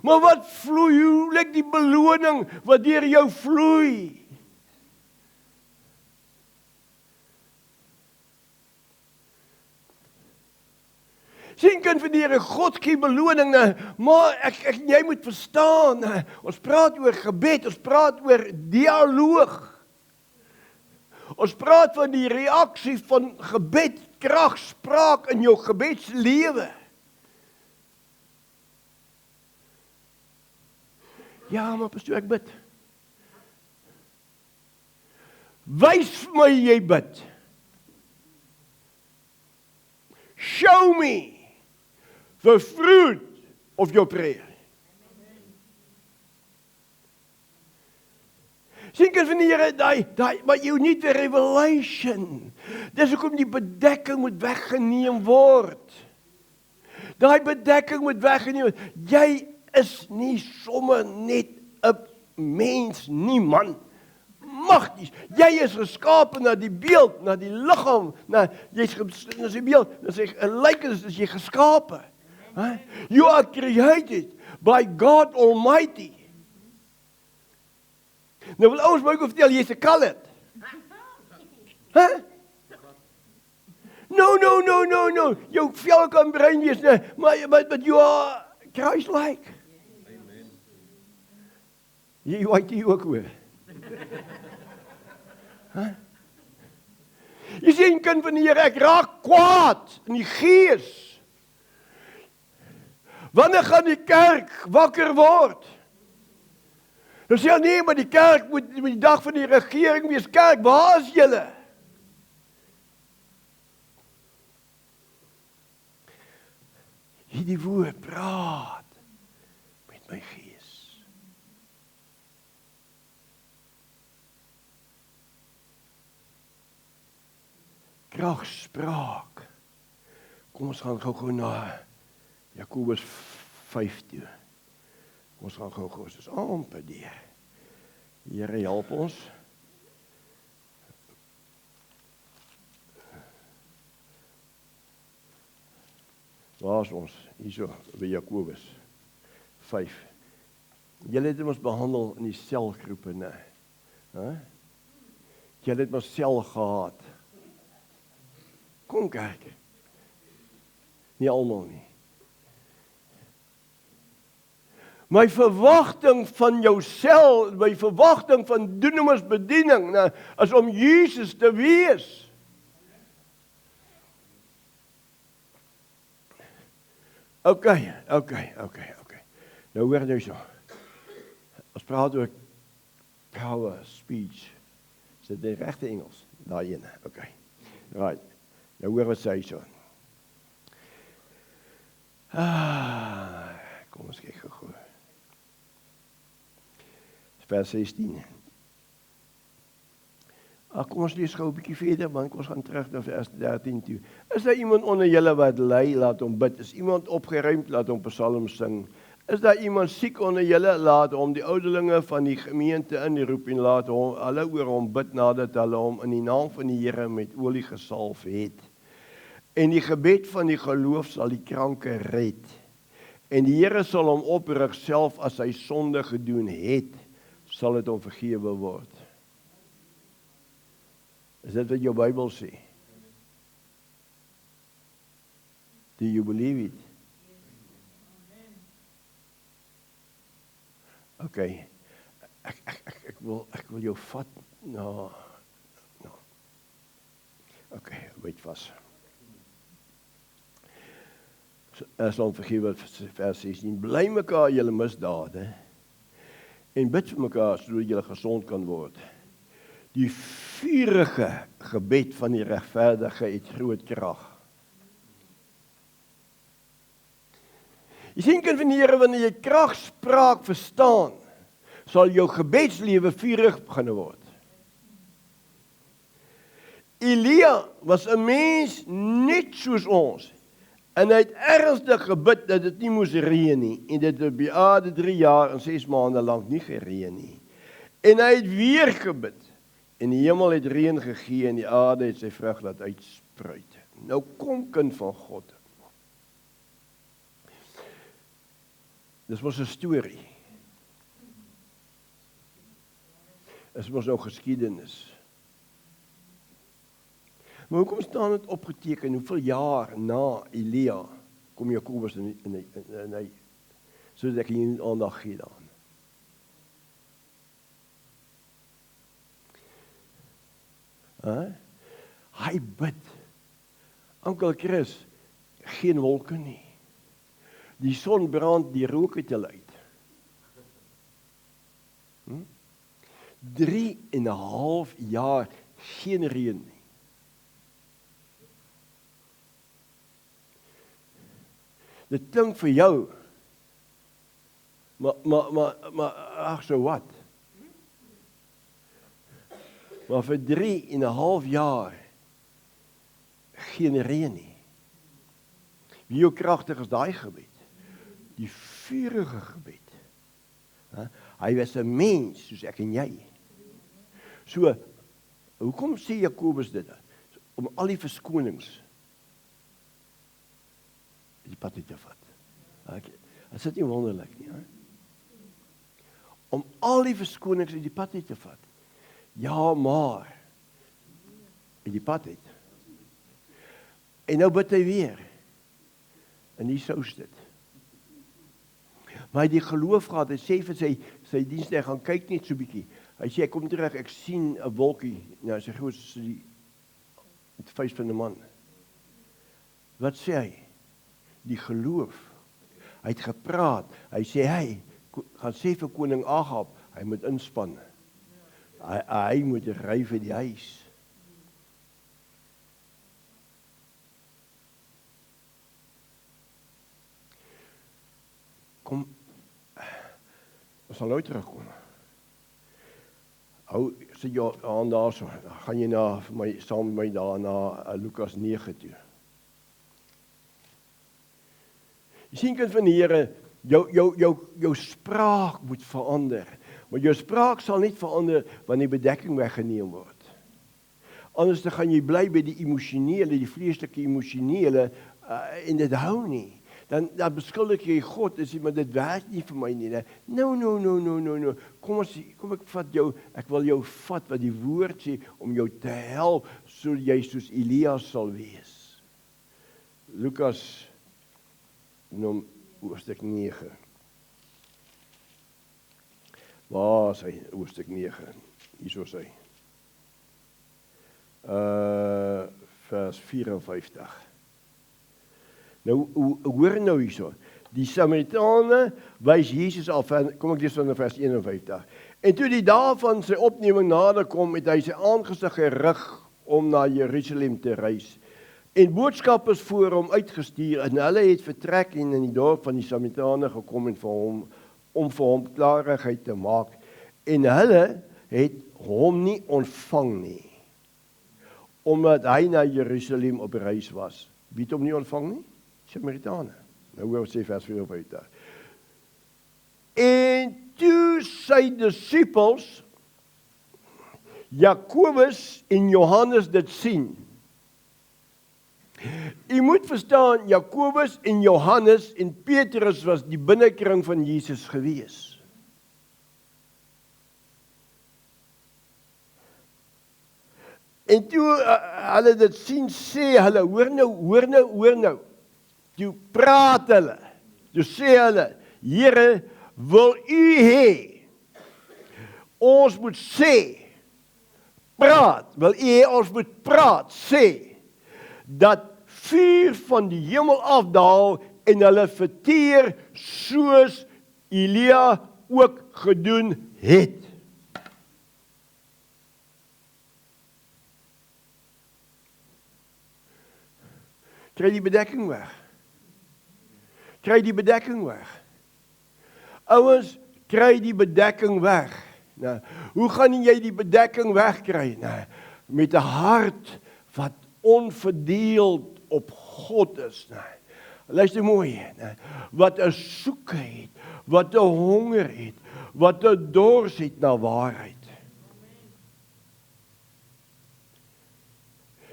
Maar wat vloei, hoe lyk die beloning wat deur jou vloei? Sien kind van die Here, God gee beloning, maar jy moet verstaan, ons praat oor gebed, ons praat oor dialoog. Ons praat van die reaksie van gebed, krag, spraak in jou gebedslewe. Ja, maar pastoor, ek bid. Wys vir my jy bid. Show me the fruit of your prayer. Sien kind van die Here, maar you need the revelation. Dis hoekom die bedekking moet weggeneem word. Daai bedekking moet weggeneem word. Jy is nie sommer net 'n mens nie, man. Magties. Jy is geskape na die beeld, na die liggaam, jy's die beeld, dis 'n likeness, is jy geskape. You are created by God Almighty. Nou wil ouens my ook vertel, jy's 'n colored. No. Jou vel kan bruin wees, but you are Christ-like. Jy weet jy ook hoor. Jy sien kind van die Here, ek raak kwaad in die gees. Wanneer gaan die kerk wakker word? Dan sê nee, maar die kerk moet die dag van die regering wees. Kerk, waar is julle? Hierdie woord praat met my gees. Kragspraak. Kom ons gaan gou na Jakobus 5 toe. Ons gaan gou, ons is amper deur. Here help ons. Waar is ons? Hierso by Jakobus 5. Julle het ons behandel in die selgroepe, né? Julle het ons sel gehad. Kom kyk. Nie almal nie. My verwagting van jouself, my verwagting van bediening, is om Jesus te wees. Okay. Nou hoor jy so. Ons praat oor power, speech. Is dit die regte Engels? Daai ene, okay. Right. Nou hoor wat sê hy so. Kom ons kyk gou. Vers 16. Kom ons lees gou 'n bietjie verder, want ons gaan terug na vers 13 toe. Is daar iemand onder julle wat ly, laat hom bid. Is iemand opgeruimd, laat hom psalm sing. Is daar iemand siek onder julle, laat hom die ouderlinge van die gemeente inroep en laat hom hulle oor hom bid nadat hulle hom in die naam van die Here met olie gesalf het. En die gebed van die geloof sal die kranke red. En die Here sal hom oprig, self as hy sonde gedoen het, sal dit hom vergewe word. Is dit wat jou Bybel sê? Do you believe it? Okay. Ek wil jou vat na. Okay, weet vas. As hom vergewe vers 16. Bly mekaar julle misdade en bid vir mekaar sodat julle gesond kan word. Die vurige gebed van die regverdige het groot krag. Jy sien kind van die Here, wanneer jy kragspraak verstaan, sal jou gebedslewe vurig begin word. Elia was 'n mens net soos ons, en hy het ernstig gebid dat dit nie moes reën nie, en dit het op die aarde 3 jaar en 6 maande lank nie gereën nie. En hy het weer gebid, en die hemel het reën gegee, en die aarde het sy vrug laat uitspruit. Nou kom kind van God. Dis mos 'n storie. Dis mos nou geskiedenis. Maar hoekom staan dit opgeteken, hoeveel jaar na Elia kom Jakobus en hy sodat ek hier aandag gee daaraan. Hy bid. Oom Chris, geen wolke nie. Die son brand die rook uit hulle uit. 3,5 jaar geen reën nie. Dit klink vir jou, maar ag so wat. Maar vir 3,5 jaar geen reën nie. Wie hoe kragtig is daai gebed? Die vurige gebed. Hy was 'n mens soos ek en jy. So, hoekom sê Jakobus dit? Om al die verskonings die pad te vat. Okay. Is dit nie wonderlik nie? Om al die verskonings uit die pad te vat. Ja, maar uit die pad uit. En nou bid hy weer. En hier sou dit. Maar hy die geloof gehad, hy sê vir sy dienste, hy gaan kyk net so bietjie. Hy sê, ek kom terug, ek sien 'n wolkie, nou sy groot soos die vuis van 'n man. Wat sê hy? Die geloof. Hy het gepraat, hy sê, gaan sê vir koning Agab, hy moet inspann. Hy moet ry vir die huis. Kom, ons sal nou terugkom. Hou, sit jou aan daar so, gaan jy saam met my daar na Lukas 9 toe. Jy sien kind van die Here, jou spraak moet verander. Maar jou spraak sal nie verander wanneer die bedekking weggeneem word. Anders dan gaan jy bly by die emosionele, die vleeslike emosionele, en dit hou nie. Dan beskuldig jy God, as jy, maar dit werk nie vir my nie. No. Kom ek vat jou, ek wil jou vat wat die woord sê, om jou te help, so jy soos Elia sal wees. Lukas, hoofstuk 9. Waar is hy? Hoofstuk 9. Hier is hy. Vers 54. Nou, hoor nou hierso. Die Samaritane wys Jesus af, kom ek lees van vers 51. En toe die dae van sy opneming nader kom, het hy sy aangesig gerig om na Jerusalem te reis. En boodskappers voor hom uitgestuur, en hulle het vertrek en in die dorp van die Samaritane gekom en om vir hom klarigheid te maak. En hulle het hom nie ontvang nie, omdat hy na Jerusalem op reis was. Wie het hom nie ontvang nie? Samaritane. Nou hoor ons sê vers 54. En toe sy disippels, Jakobus en Johannes dit sien. U moet verstaan, Jakobus en Johannes en Petrus was die binnekring van Jesus gewees. En toe hulle dit sien, sê hulle, hoor nou. Toe praat hulle, toe sê hulle, Here, wil u hê, ons moet sê, praat, wil u hê, ons moet praat, sê, dat vuur van die hemel afdaal en hulle verteer soos Elia ook gedoen het. Kry die bedekking weg. Kry die bedekking weg. Ouens, kry die bedekking weg. Nou, hoe gaan jy die bedekking wegkry? Nou, met 'n hart wat onverdeeld op God is. Nou, luister mooi, nou, wat 'n soeke het, wat 'n honger het, wat 'n dors het na waarheid.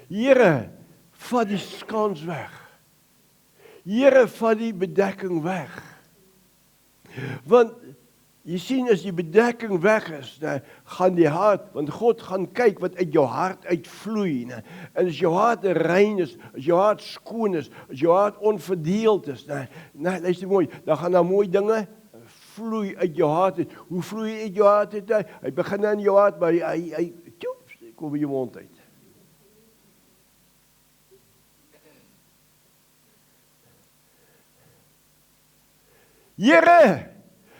Here, vat die skans weg. Here, vat die bedekking weg. Want, jy sien, as die bedekking weg is, dan gaan die hart, want God gaan kyk wat uit jou hart uitvloei. En as jou hart rein is, as jou hart skoon is, as jou hart onverdeeld is, luister mooi, dan gaan daar mooi dinge vloei uit jou hart uit. Hoe vloei uit jou hart uit? Hy begin in jou hart, maar hy kom by jou mond uit. Here,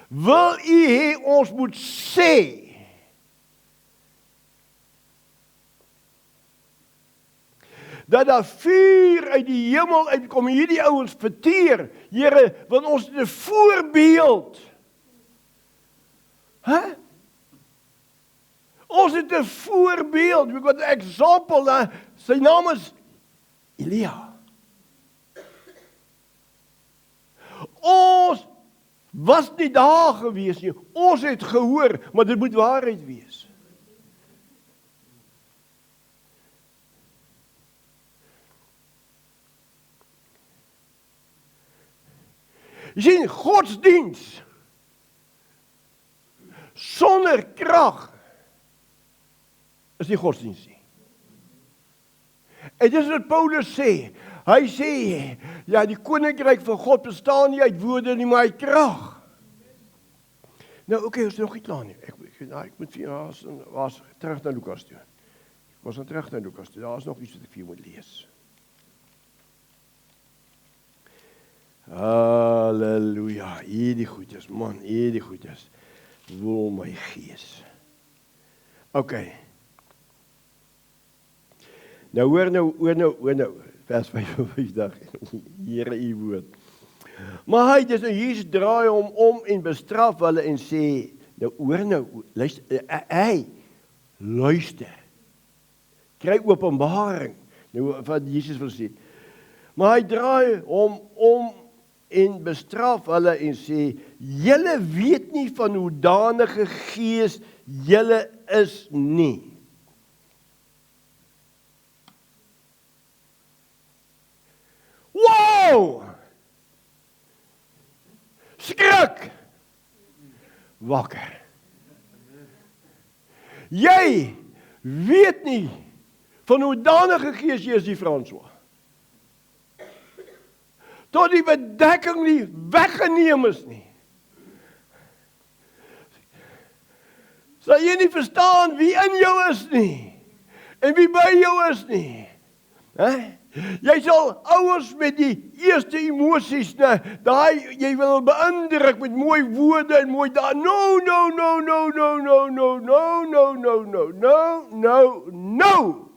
wil u hê ons moet sê, dat daar vuur uit die hemel uitkom, en hierdie ouens verteer, Here, want ons het 'n voorbeeld. Ons het 'n voorbeeld, we got 'n example, sy naam is Elia. Ons was nie daar gewees nie, ons het gehoor, maar dit moet waarheid wees. Jy sien, godsdiens sonder krag is nie godsdiens nie. En dis wat Paulus sê. Hy sê, ja, die koninkryk van God bestaan nie uit woorde nie, maar uit krag. Nou, oké, ons is nog nie klaar nie. Ek moet was terug na Lukas toe. Ons gaan terug na Lukas toe. Daar is nog iets wat ek vir jou moet lees. Halleluja, hierdie goedjes, man, hierdie goedjes. Woel my gees. Oké. Nou hoor nou, vers 55, Here u woord. Maar hy, dis nou Jesus draai hom om en bestraf hulle en sê, nou hoor nou, luister. Kry openbaring, nou wat Jesus wil sê. Maar hy draai hom om en bestraf hulle en sê, julle weet nie van hoedanige gees julle is nie. Wow! Skrik! Wakker. Jy weet nie van hoedanige gees jy is, die François. Tot die bedekking nie weggeneem is nie. sal jy nie verstaan wie in jou is nie, en wie by jou is nie. Jy sal ouers met die eerste emosies, jy wil beïndruk met mooi woorde en mooi dae. No.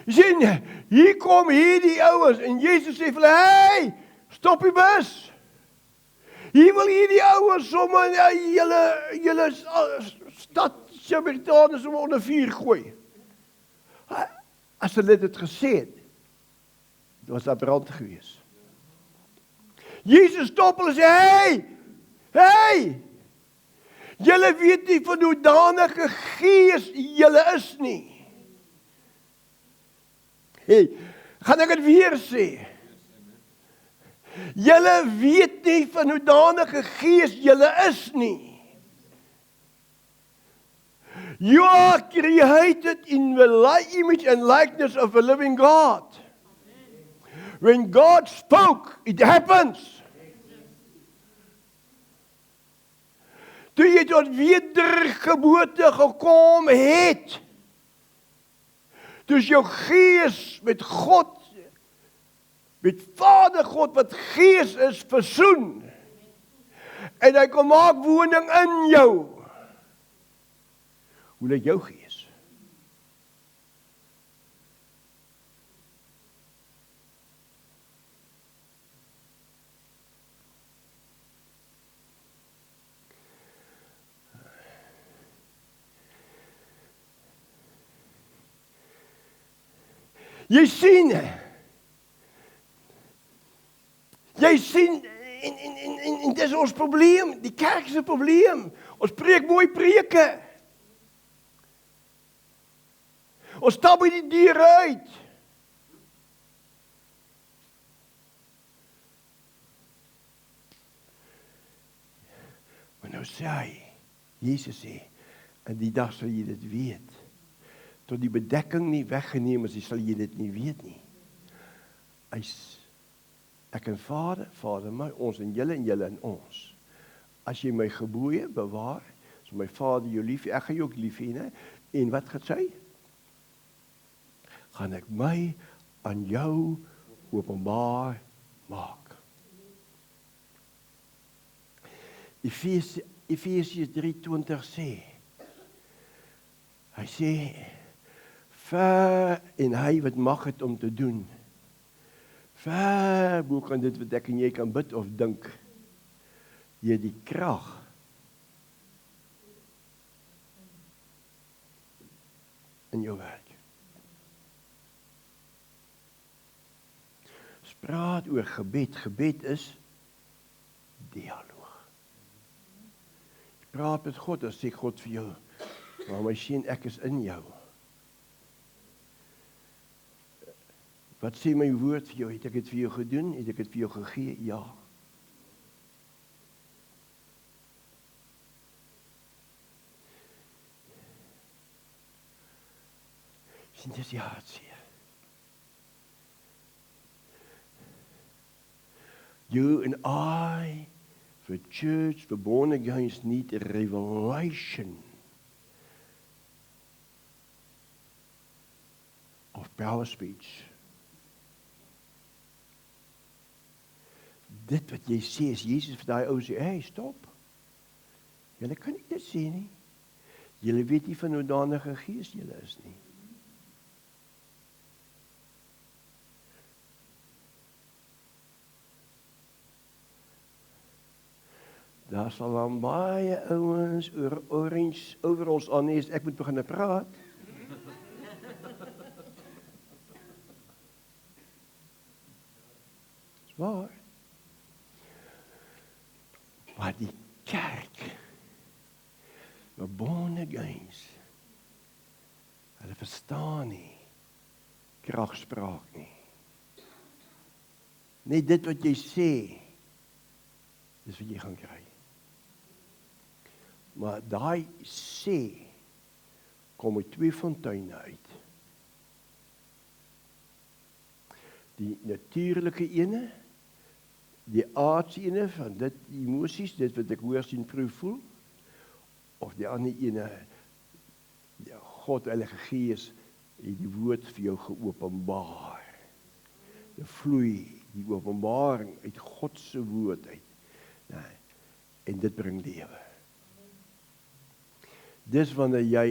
Jy sien, hier kom hierdie ouers en Jesus sê vir hulle, hey, stop die bus. Hier wil hierdie ouers sommer julle stad Samaritane sommer onder vuur gooi. As hulle dit gesê het, was daar brand gewees. Jesus stop hulle en sê, hey, julle weet nie van hoe danige gees julle is nie. Hey, gaan ek het weer sê, julle weet nie van hoe danige gees julle is nie. You are created in the image and likeness of a living God. When God spoke, it happens. Toe jy tot wedergeboorte gekom het, dus jou gees met God, met Vader God, wat gees is, versoen. En hy kom maak woning in jou. Hoe lyk jou gees? Jy sien, en dit is ons probleem, die kerk is 'n probleem. Ons preek mooi preke. Ons stap by die deur uit. Maar nou sê hy, Jesus sê, in die dag sal jy dit weet. Tot die bedekking nie weggeneem is, sal jy dit nie weet nie. Ek en Vader my, ons en julle in ons. As jy my gebooie bewaar, so my Vader jou lief, ek gaan jou ook lief hê, né? En wat gaan sy? Gaan ek my aan jou openbaar maak. Efesiërs 3:20 sê, hy sê, ver en hy wat mag het om te doen, ver bo kan dit wat ek en jy kan bid of dink, jy die krag in jou werk. Praat oor gebed. Gebed is dialoog. Jy praat met God, dan sê God vir jou, maar my seun, ek is in jou. Wat sê my woord vir jou? Het ek dit vir jou gedoen? Het ek dit vir jou gegee? Ja. Sien, dis die hartseer. You and I, the church, the born again, need a revelation of power speech. Dit wat jy sê, is Jesus vir daai ou sê, hey, stop. Julle kan nie dit sê nie. Julle weet nie van hoe danige gees julle is nie. Daar sal dan baie ouens oor ons aan is, ek moet begin praat. Dis waar. Maar die kerk, the born again, hulle verstaan nie kragspraak nie. Net dit wat jy sê, dis wat jy gaan kry. Maar daai sê, kom uit twee fonteine uit. Die natuurlike ene, die aardse ene van dit, die emosies, dit wat ek hoor, sien, proef, voel, of die ander ene, ja, God, Heilige Gees, het die woord vir jou geopenbaar. Die vloei, die openbaring uit God se woord uit. Nee, en dit bring lewe. Dis wanneer jy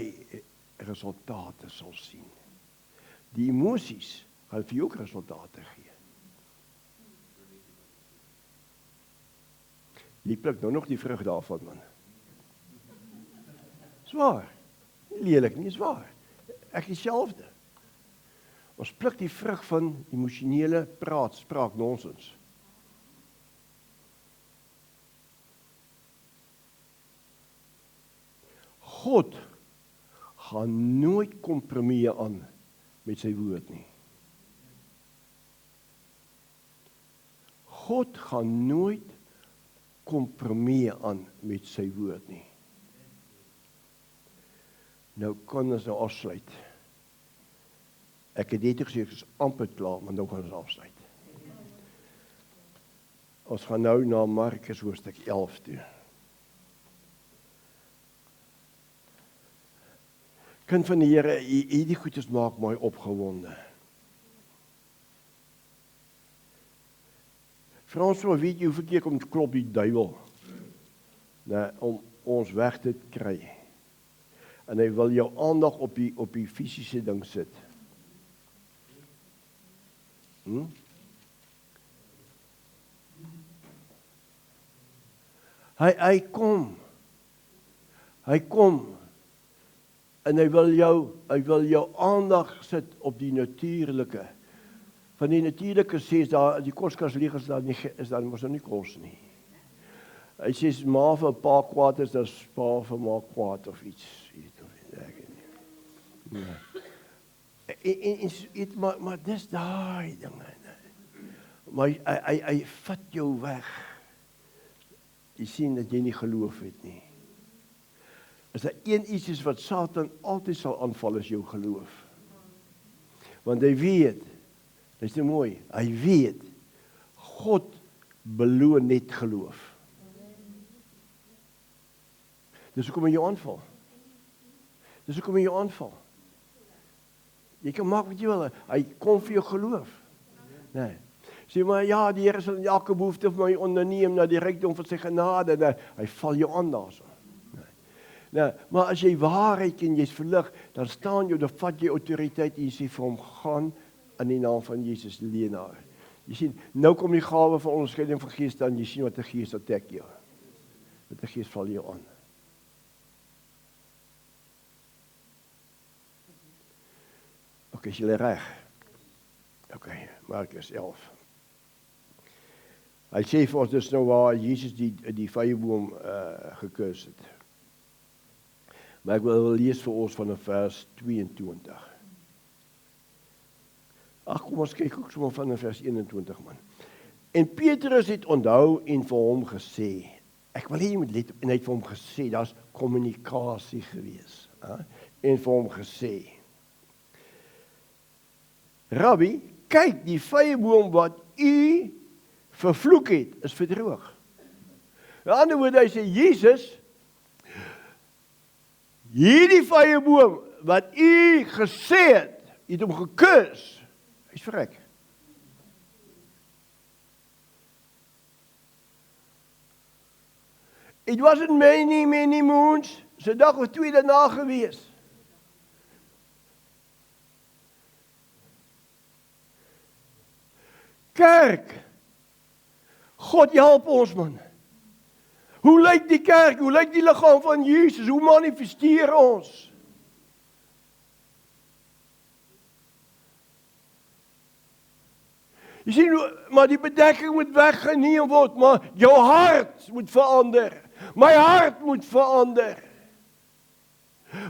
resultate sal sien. Die emosies gaan vir jou ook resultate gee. Jy pluk nou nog die vrug daarvan, man. Zwaar. Nie lelik nie, zwaar. Ek dieselfde. Ons pluk die vrug van emosionele spraak, nonsens. God gaan nooit kompromieë aan met sy woord nie. God gaan nooit kompromieë aan met sy woord nie. Nou kan ons nou afsluit. Ek het net gesê, ek is amper klaar, maar nou kan ons afsluit. Ons gaan nou na Markus hoofstuk 11 toe. Kind van die Here, hierdie goeders maak my opgewonde. Frans, weet jy hoeveel keer kom klop die duiwel, om ons weg te kry. En hy wil jou aandag op die fisiese ding sit. Hy kom, en hy wil jou aandag sit op die natuurlike. Van die natuurlike sê daar, die koskas leeg is daar mos nou nie kos nie. Hy sê, ma vir pa kwaad is, dat is pa vir ma kwaad of iets. Maar dis daai dinge. Maar hy vat jou weg. Jy sien dat jy nie geloof het nie. As daar iets is wat Satan altyd sal aanval, is jou geloof. Want hy weet, dit is nou mooi, hy weet, God beloon net geloof. Dis hoekom hy jou aanval. Jy kan maak wat jy wil, hy kom vir jou geloof. Nee. Sê maar, ja, die Here sal elke behoefte vir my onderneem na die rykdom van sy genade, nee, hy val jou aan daarso. Nee, maar as jy waarheid en jy's verlig, dan staan jy, dan vat jy autoriteit en jy sê vir hom, gaan in die naam van Jesus leenaar. Jy sien, nou kom die gawe van onderskeiding van gees dan, jy sien wat die gees attack jou. Wat die gees val jou aan. Ok, is julle reg? Ok, Markus 11. Hy sê vir ons dus nou waar Jesus die vyeboom gekurs het. Maar ek wil lees vir ons van vers 22. Ag, kom ons kyk ook sommer van vers 21, man. En Petrus het onthou en vir hom gesê, ek wil hê jy moet let op, en hy het vir hom gesê, daar's kommunikasie gewees, en vir hom gesê, Rabbi, kyk, die vyeboom wat u vervloek het, is verdroog. In ander woorde, hy sê, Jesus, hierdie vyeboom wat u gesê het hom gekus, hy's verrek. It wasn't many moons, so 'n dag of 2 daarna gewees. Kerk, God help ons, man. Hoe lyk die kerk? Hoe lyk die liggaam van Jesus? Hoe manifesteer ons? Jy sien, maar die bedekking moet weggeneem word, maar jou hart moet verander. My hart moet verander.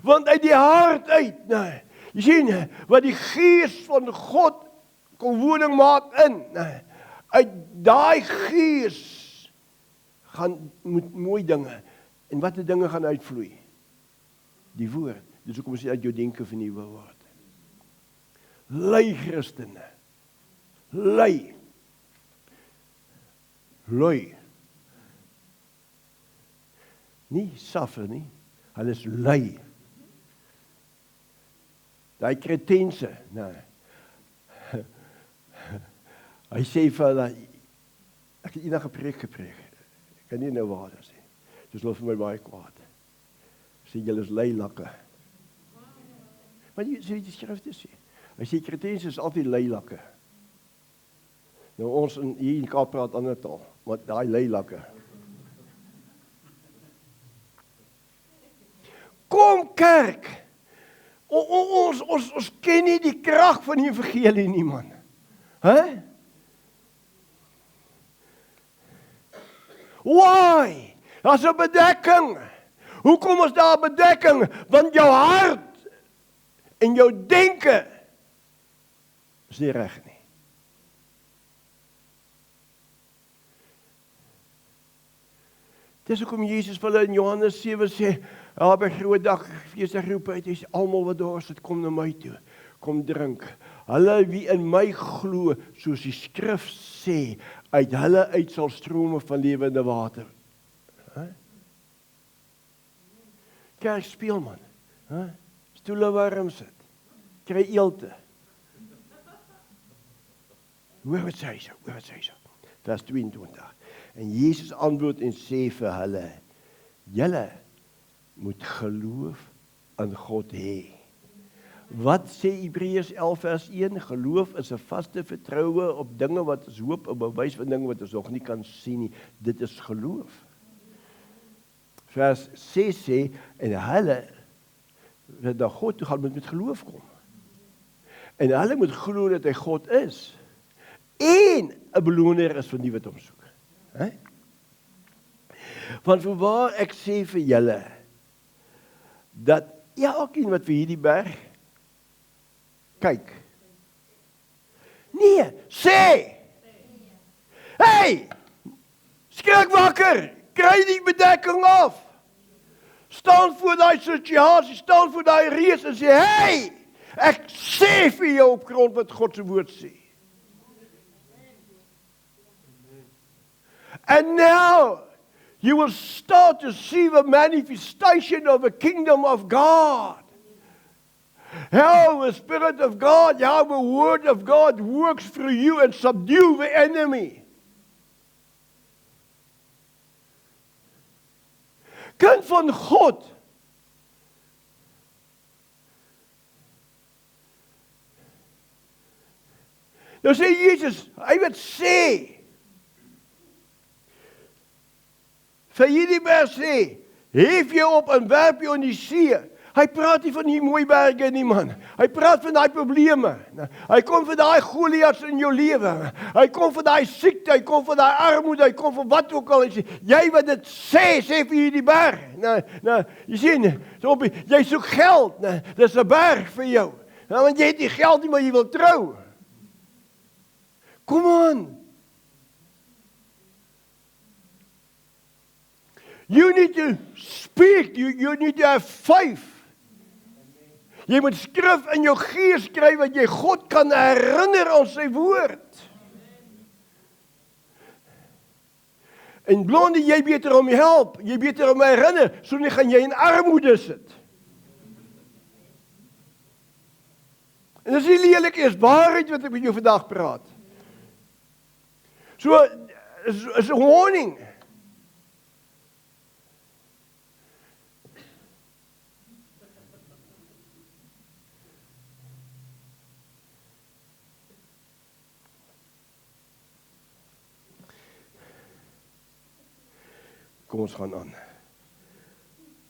Want uit die hart uit, nee, jy sien, wat die gees van God kom woning maak in, nee, uit daai gees moet mooi dinge, en wat die dinge gaan uitvloei? Die woord, dis hoekom sê uit jou denke vernuwe word. Lei Christene, lei, nie suffer nie, Hulle is lui. Daai kretense, nee. Hy sê vir hulle, ek het eendag 'n preek gepreek. Ek kan nie nou waar dit sê. Dis hulle vir my baie kwaad. Sê julle is lui lakke. Maar jy sê die skrifte sê. Hy sê kretense is altyd lui lakke. Nou ons hier in Kaap praat ander taal, maar daai lui lakke. Kom kerk. Ons ken nie die krag van die evangelie nie, man. Hè? Why? Daar's 'n bedekking. Hoekom is daar 'n bedekking? Want jou hart en jou denke is nie reg nie. Dis hoekom Jesus vir hulle in Johannes 7 sê, ja, by groot dag, fees roep uit, hy sê, almal wat dors het, kom na my toe, kom drink. Hulle wie in my glo, soos die skrif sê, uit hulle uit sal strome van lewende water. Kerk speel man, stoele warm sit, kry eelte. Hoor wat sê hy so, vers 22. En Jesus antwoord en sê vir hulle, julle moet geloof in God hê. Wat sê Hebreërs 11 vers 1? Geloof is 'n vaste vertroue op dinge wat ons hoop, 'n bewys van dinge wat ons nog nie kan sien nie. Dit is geloof. Vers 6 sê, en hulle wat na God toe gaan moet met geloof kom. En hulle moet glo dat hy God is. En 'n beloner is van die wat hom soek. Want voorwaar ek sê vir julle, dat elkeen wat vir hierdie berg kyk, nee, sê, hey, skrik wakker, kry die bedekking af, staan voor daai situasie, staan voor daai reus en sê, hey, ek sê vir jou op grond wat God se woord sê. And now, you will start to see the manifestation of the kingdom of God. How the Spirit of God, how the Word of God works through you and subdue the enemy. Kind van God. Nou sê Jesus, hy wat sê, vir hierdie berg sê, hef jy op en werp jy in die see. Hy praat nie van die mooi berge nie, man. Hy praat van daai probleme. Hy kom vir daai Goliats in jou lewe. Hy kom vir daai siekte, hy kom vir daai armoede, hy kom vir wat ook al. Hy sê, jy wat dit sê vir hierdie berg. Nou, jy sien, jy soek geld, dis 'n berg vir jou. Nou, want jy het nie geld nie, maar jy wil trou. Kom aan. You need to speak, you need to have faith. Jy moet skrif in jou gees kry wat jy God kan herinner aan sy woord. En blondie, jy beter om help, jy beter om herinner, so nie gaan jy in armoede sit. En dis nie lelik is waarheid wat ek met jou vandag praat. So, is 'n warning. Kom ons gaan aan.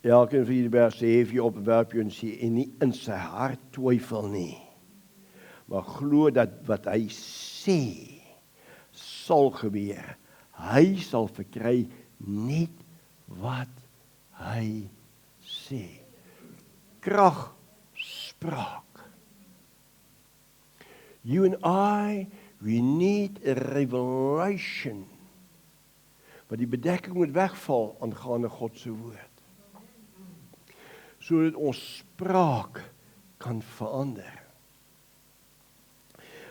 Elkeen van hierdie berg sê, hef jy op en werp jy in see, en nie in sy hart twyfel nie. Maar glo dat wat hy sê, sal gebeur. Hy sal verkry net wat hy sê. Kragspraak. You and I, we need a revelation. Maar die bedekking moet wegval aangaande God se woord. Sodat ons spraak kan verander.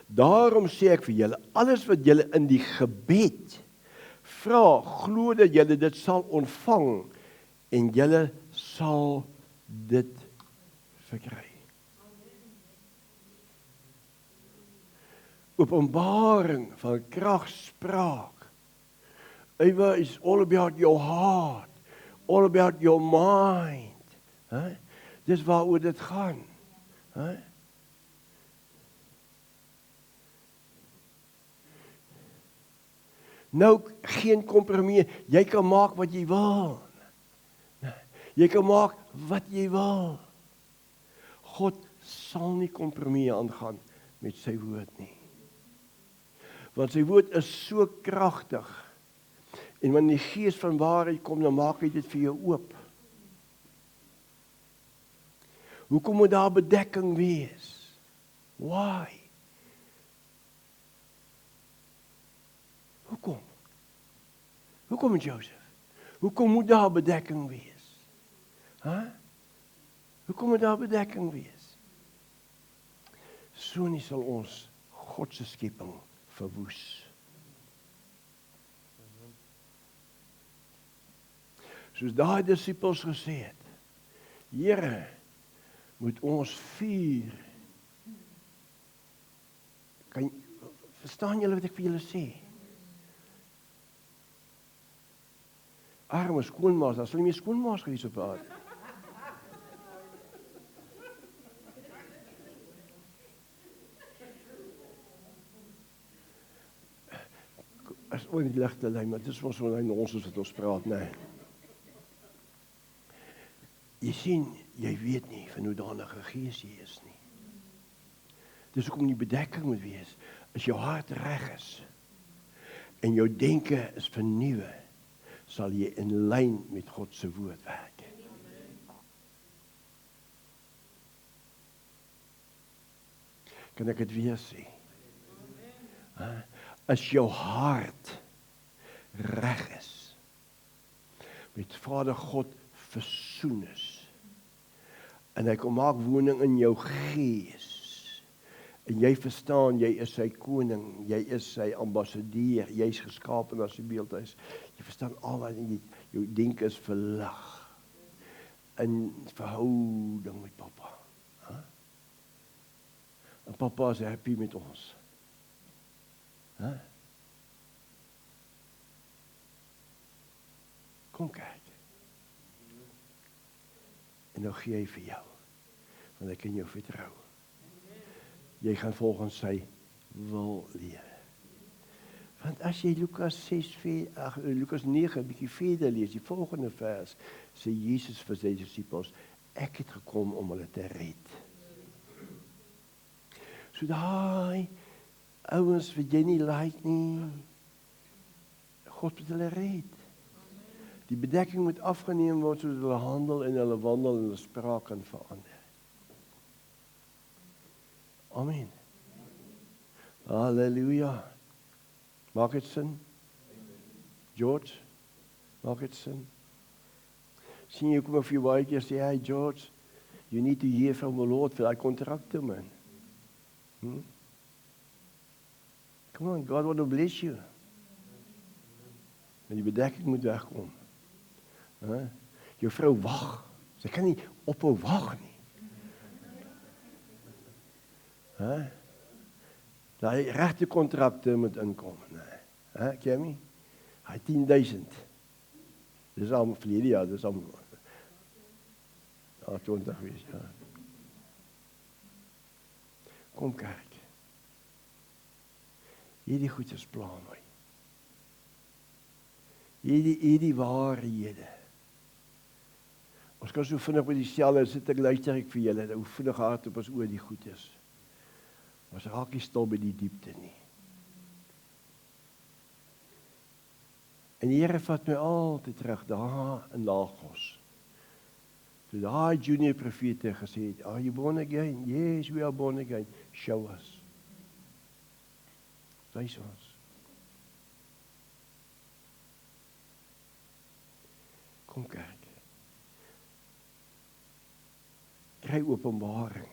Daarom sê ek vir julle, alles wat julle in die gebed vra, glo dat julle dit sal ontvang en julle sal dit verkry. Openbaring van kragspraak. It's all about your heart, all about your mind. Dis waaroor dit gaan. Nou, geen kompromie. Jy kan maak wat jy wil. Jy kan maak wat jy wil. God sal nie kompromie aangaan met sy woord nie. Want sy woord is so kragtig. En wanneer die gees van waarheid kom, dan maak hy dit vir jou oop. Hoekom moet daar bedekking wees? Why? Hoekom? Hoekom, Joseph? Hoekom moet daar bedekking wees? Hoekom moet daar bedekking wees? So nie sal ons God se skepping verwoes. Soos daai disippels gesê het, Here, moet ons vuur. Verstaan julle wat ek vir julle sê? Arme skoonmaas, daar sal nie meer skoonmaas gewees op aarde. As ooit die ligte lei, maar dit is ons so ons wat ons praat, nee. Jy sien, jy weet nie van hoe danige gees jy is nie. Dis hoekom die bedekking moet wees, as jou hart reg is, en jou denke is vernuwe, sal jy in lyn met God se woord werk. Kan ek dit weer sê? As jou hart reg is, met Vader God versoen is, en hy kom maak woning in jou gees, en jy verstaan, jy is sy koning, jy is sy ambassadeur, jy is geskapen as sy beeldhuis, jy verstaan al wat jou denke is verlig, in verhouding met papa. En papa is happy met ons. Kom kyk. En nou gee hy vir jou, want ek kan jou vertrou. Jy gaan volgens sy wil lewe. Want as jy Lukas 9 bietjie verder lees, die volgende vers, sê Jesus vir sy disippels, ek het gekom om hulle te red. So daai ouens wat jy nie like nie, God moet hulle red. Die bedekking moet afgeneem word, sodat hulle handel en hulle wandel en hulle spraak kan verander. Amen. Halleluja. Maak dit sin? George, maak dit sin? Sien jy kom of jy baie keer sê, hey George, you need to hear from the Lord vir die kontrakte, man. Come on, God want to bless you. En die bedekking moet wegkom. Jou vrou wag. Sy kan nie ophou wag nie. Die regte kontrakte moet inkom. Kemi? Hy 10.000. Dis al verlede jaar, dis al 20 wees, ja. Kom kyk. Hierdie goed is plan, hoor. Hierdie waarhede. Ons kan so vinnig met die selle sit, ek luister ek vir julle, hoe vinnig hard op ons oor die goed is. Ons raak nie stil by die diepte nie. En die Here vat my altyd terug, daar in Lagos. So daai junior profete gesê het, are you born again? Yes, we are born again. Show us. Wys ons. Kom kyk. Kry openbaring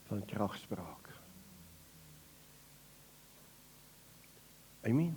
van kragspraak. Amen.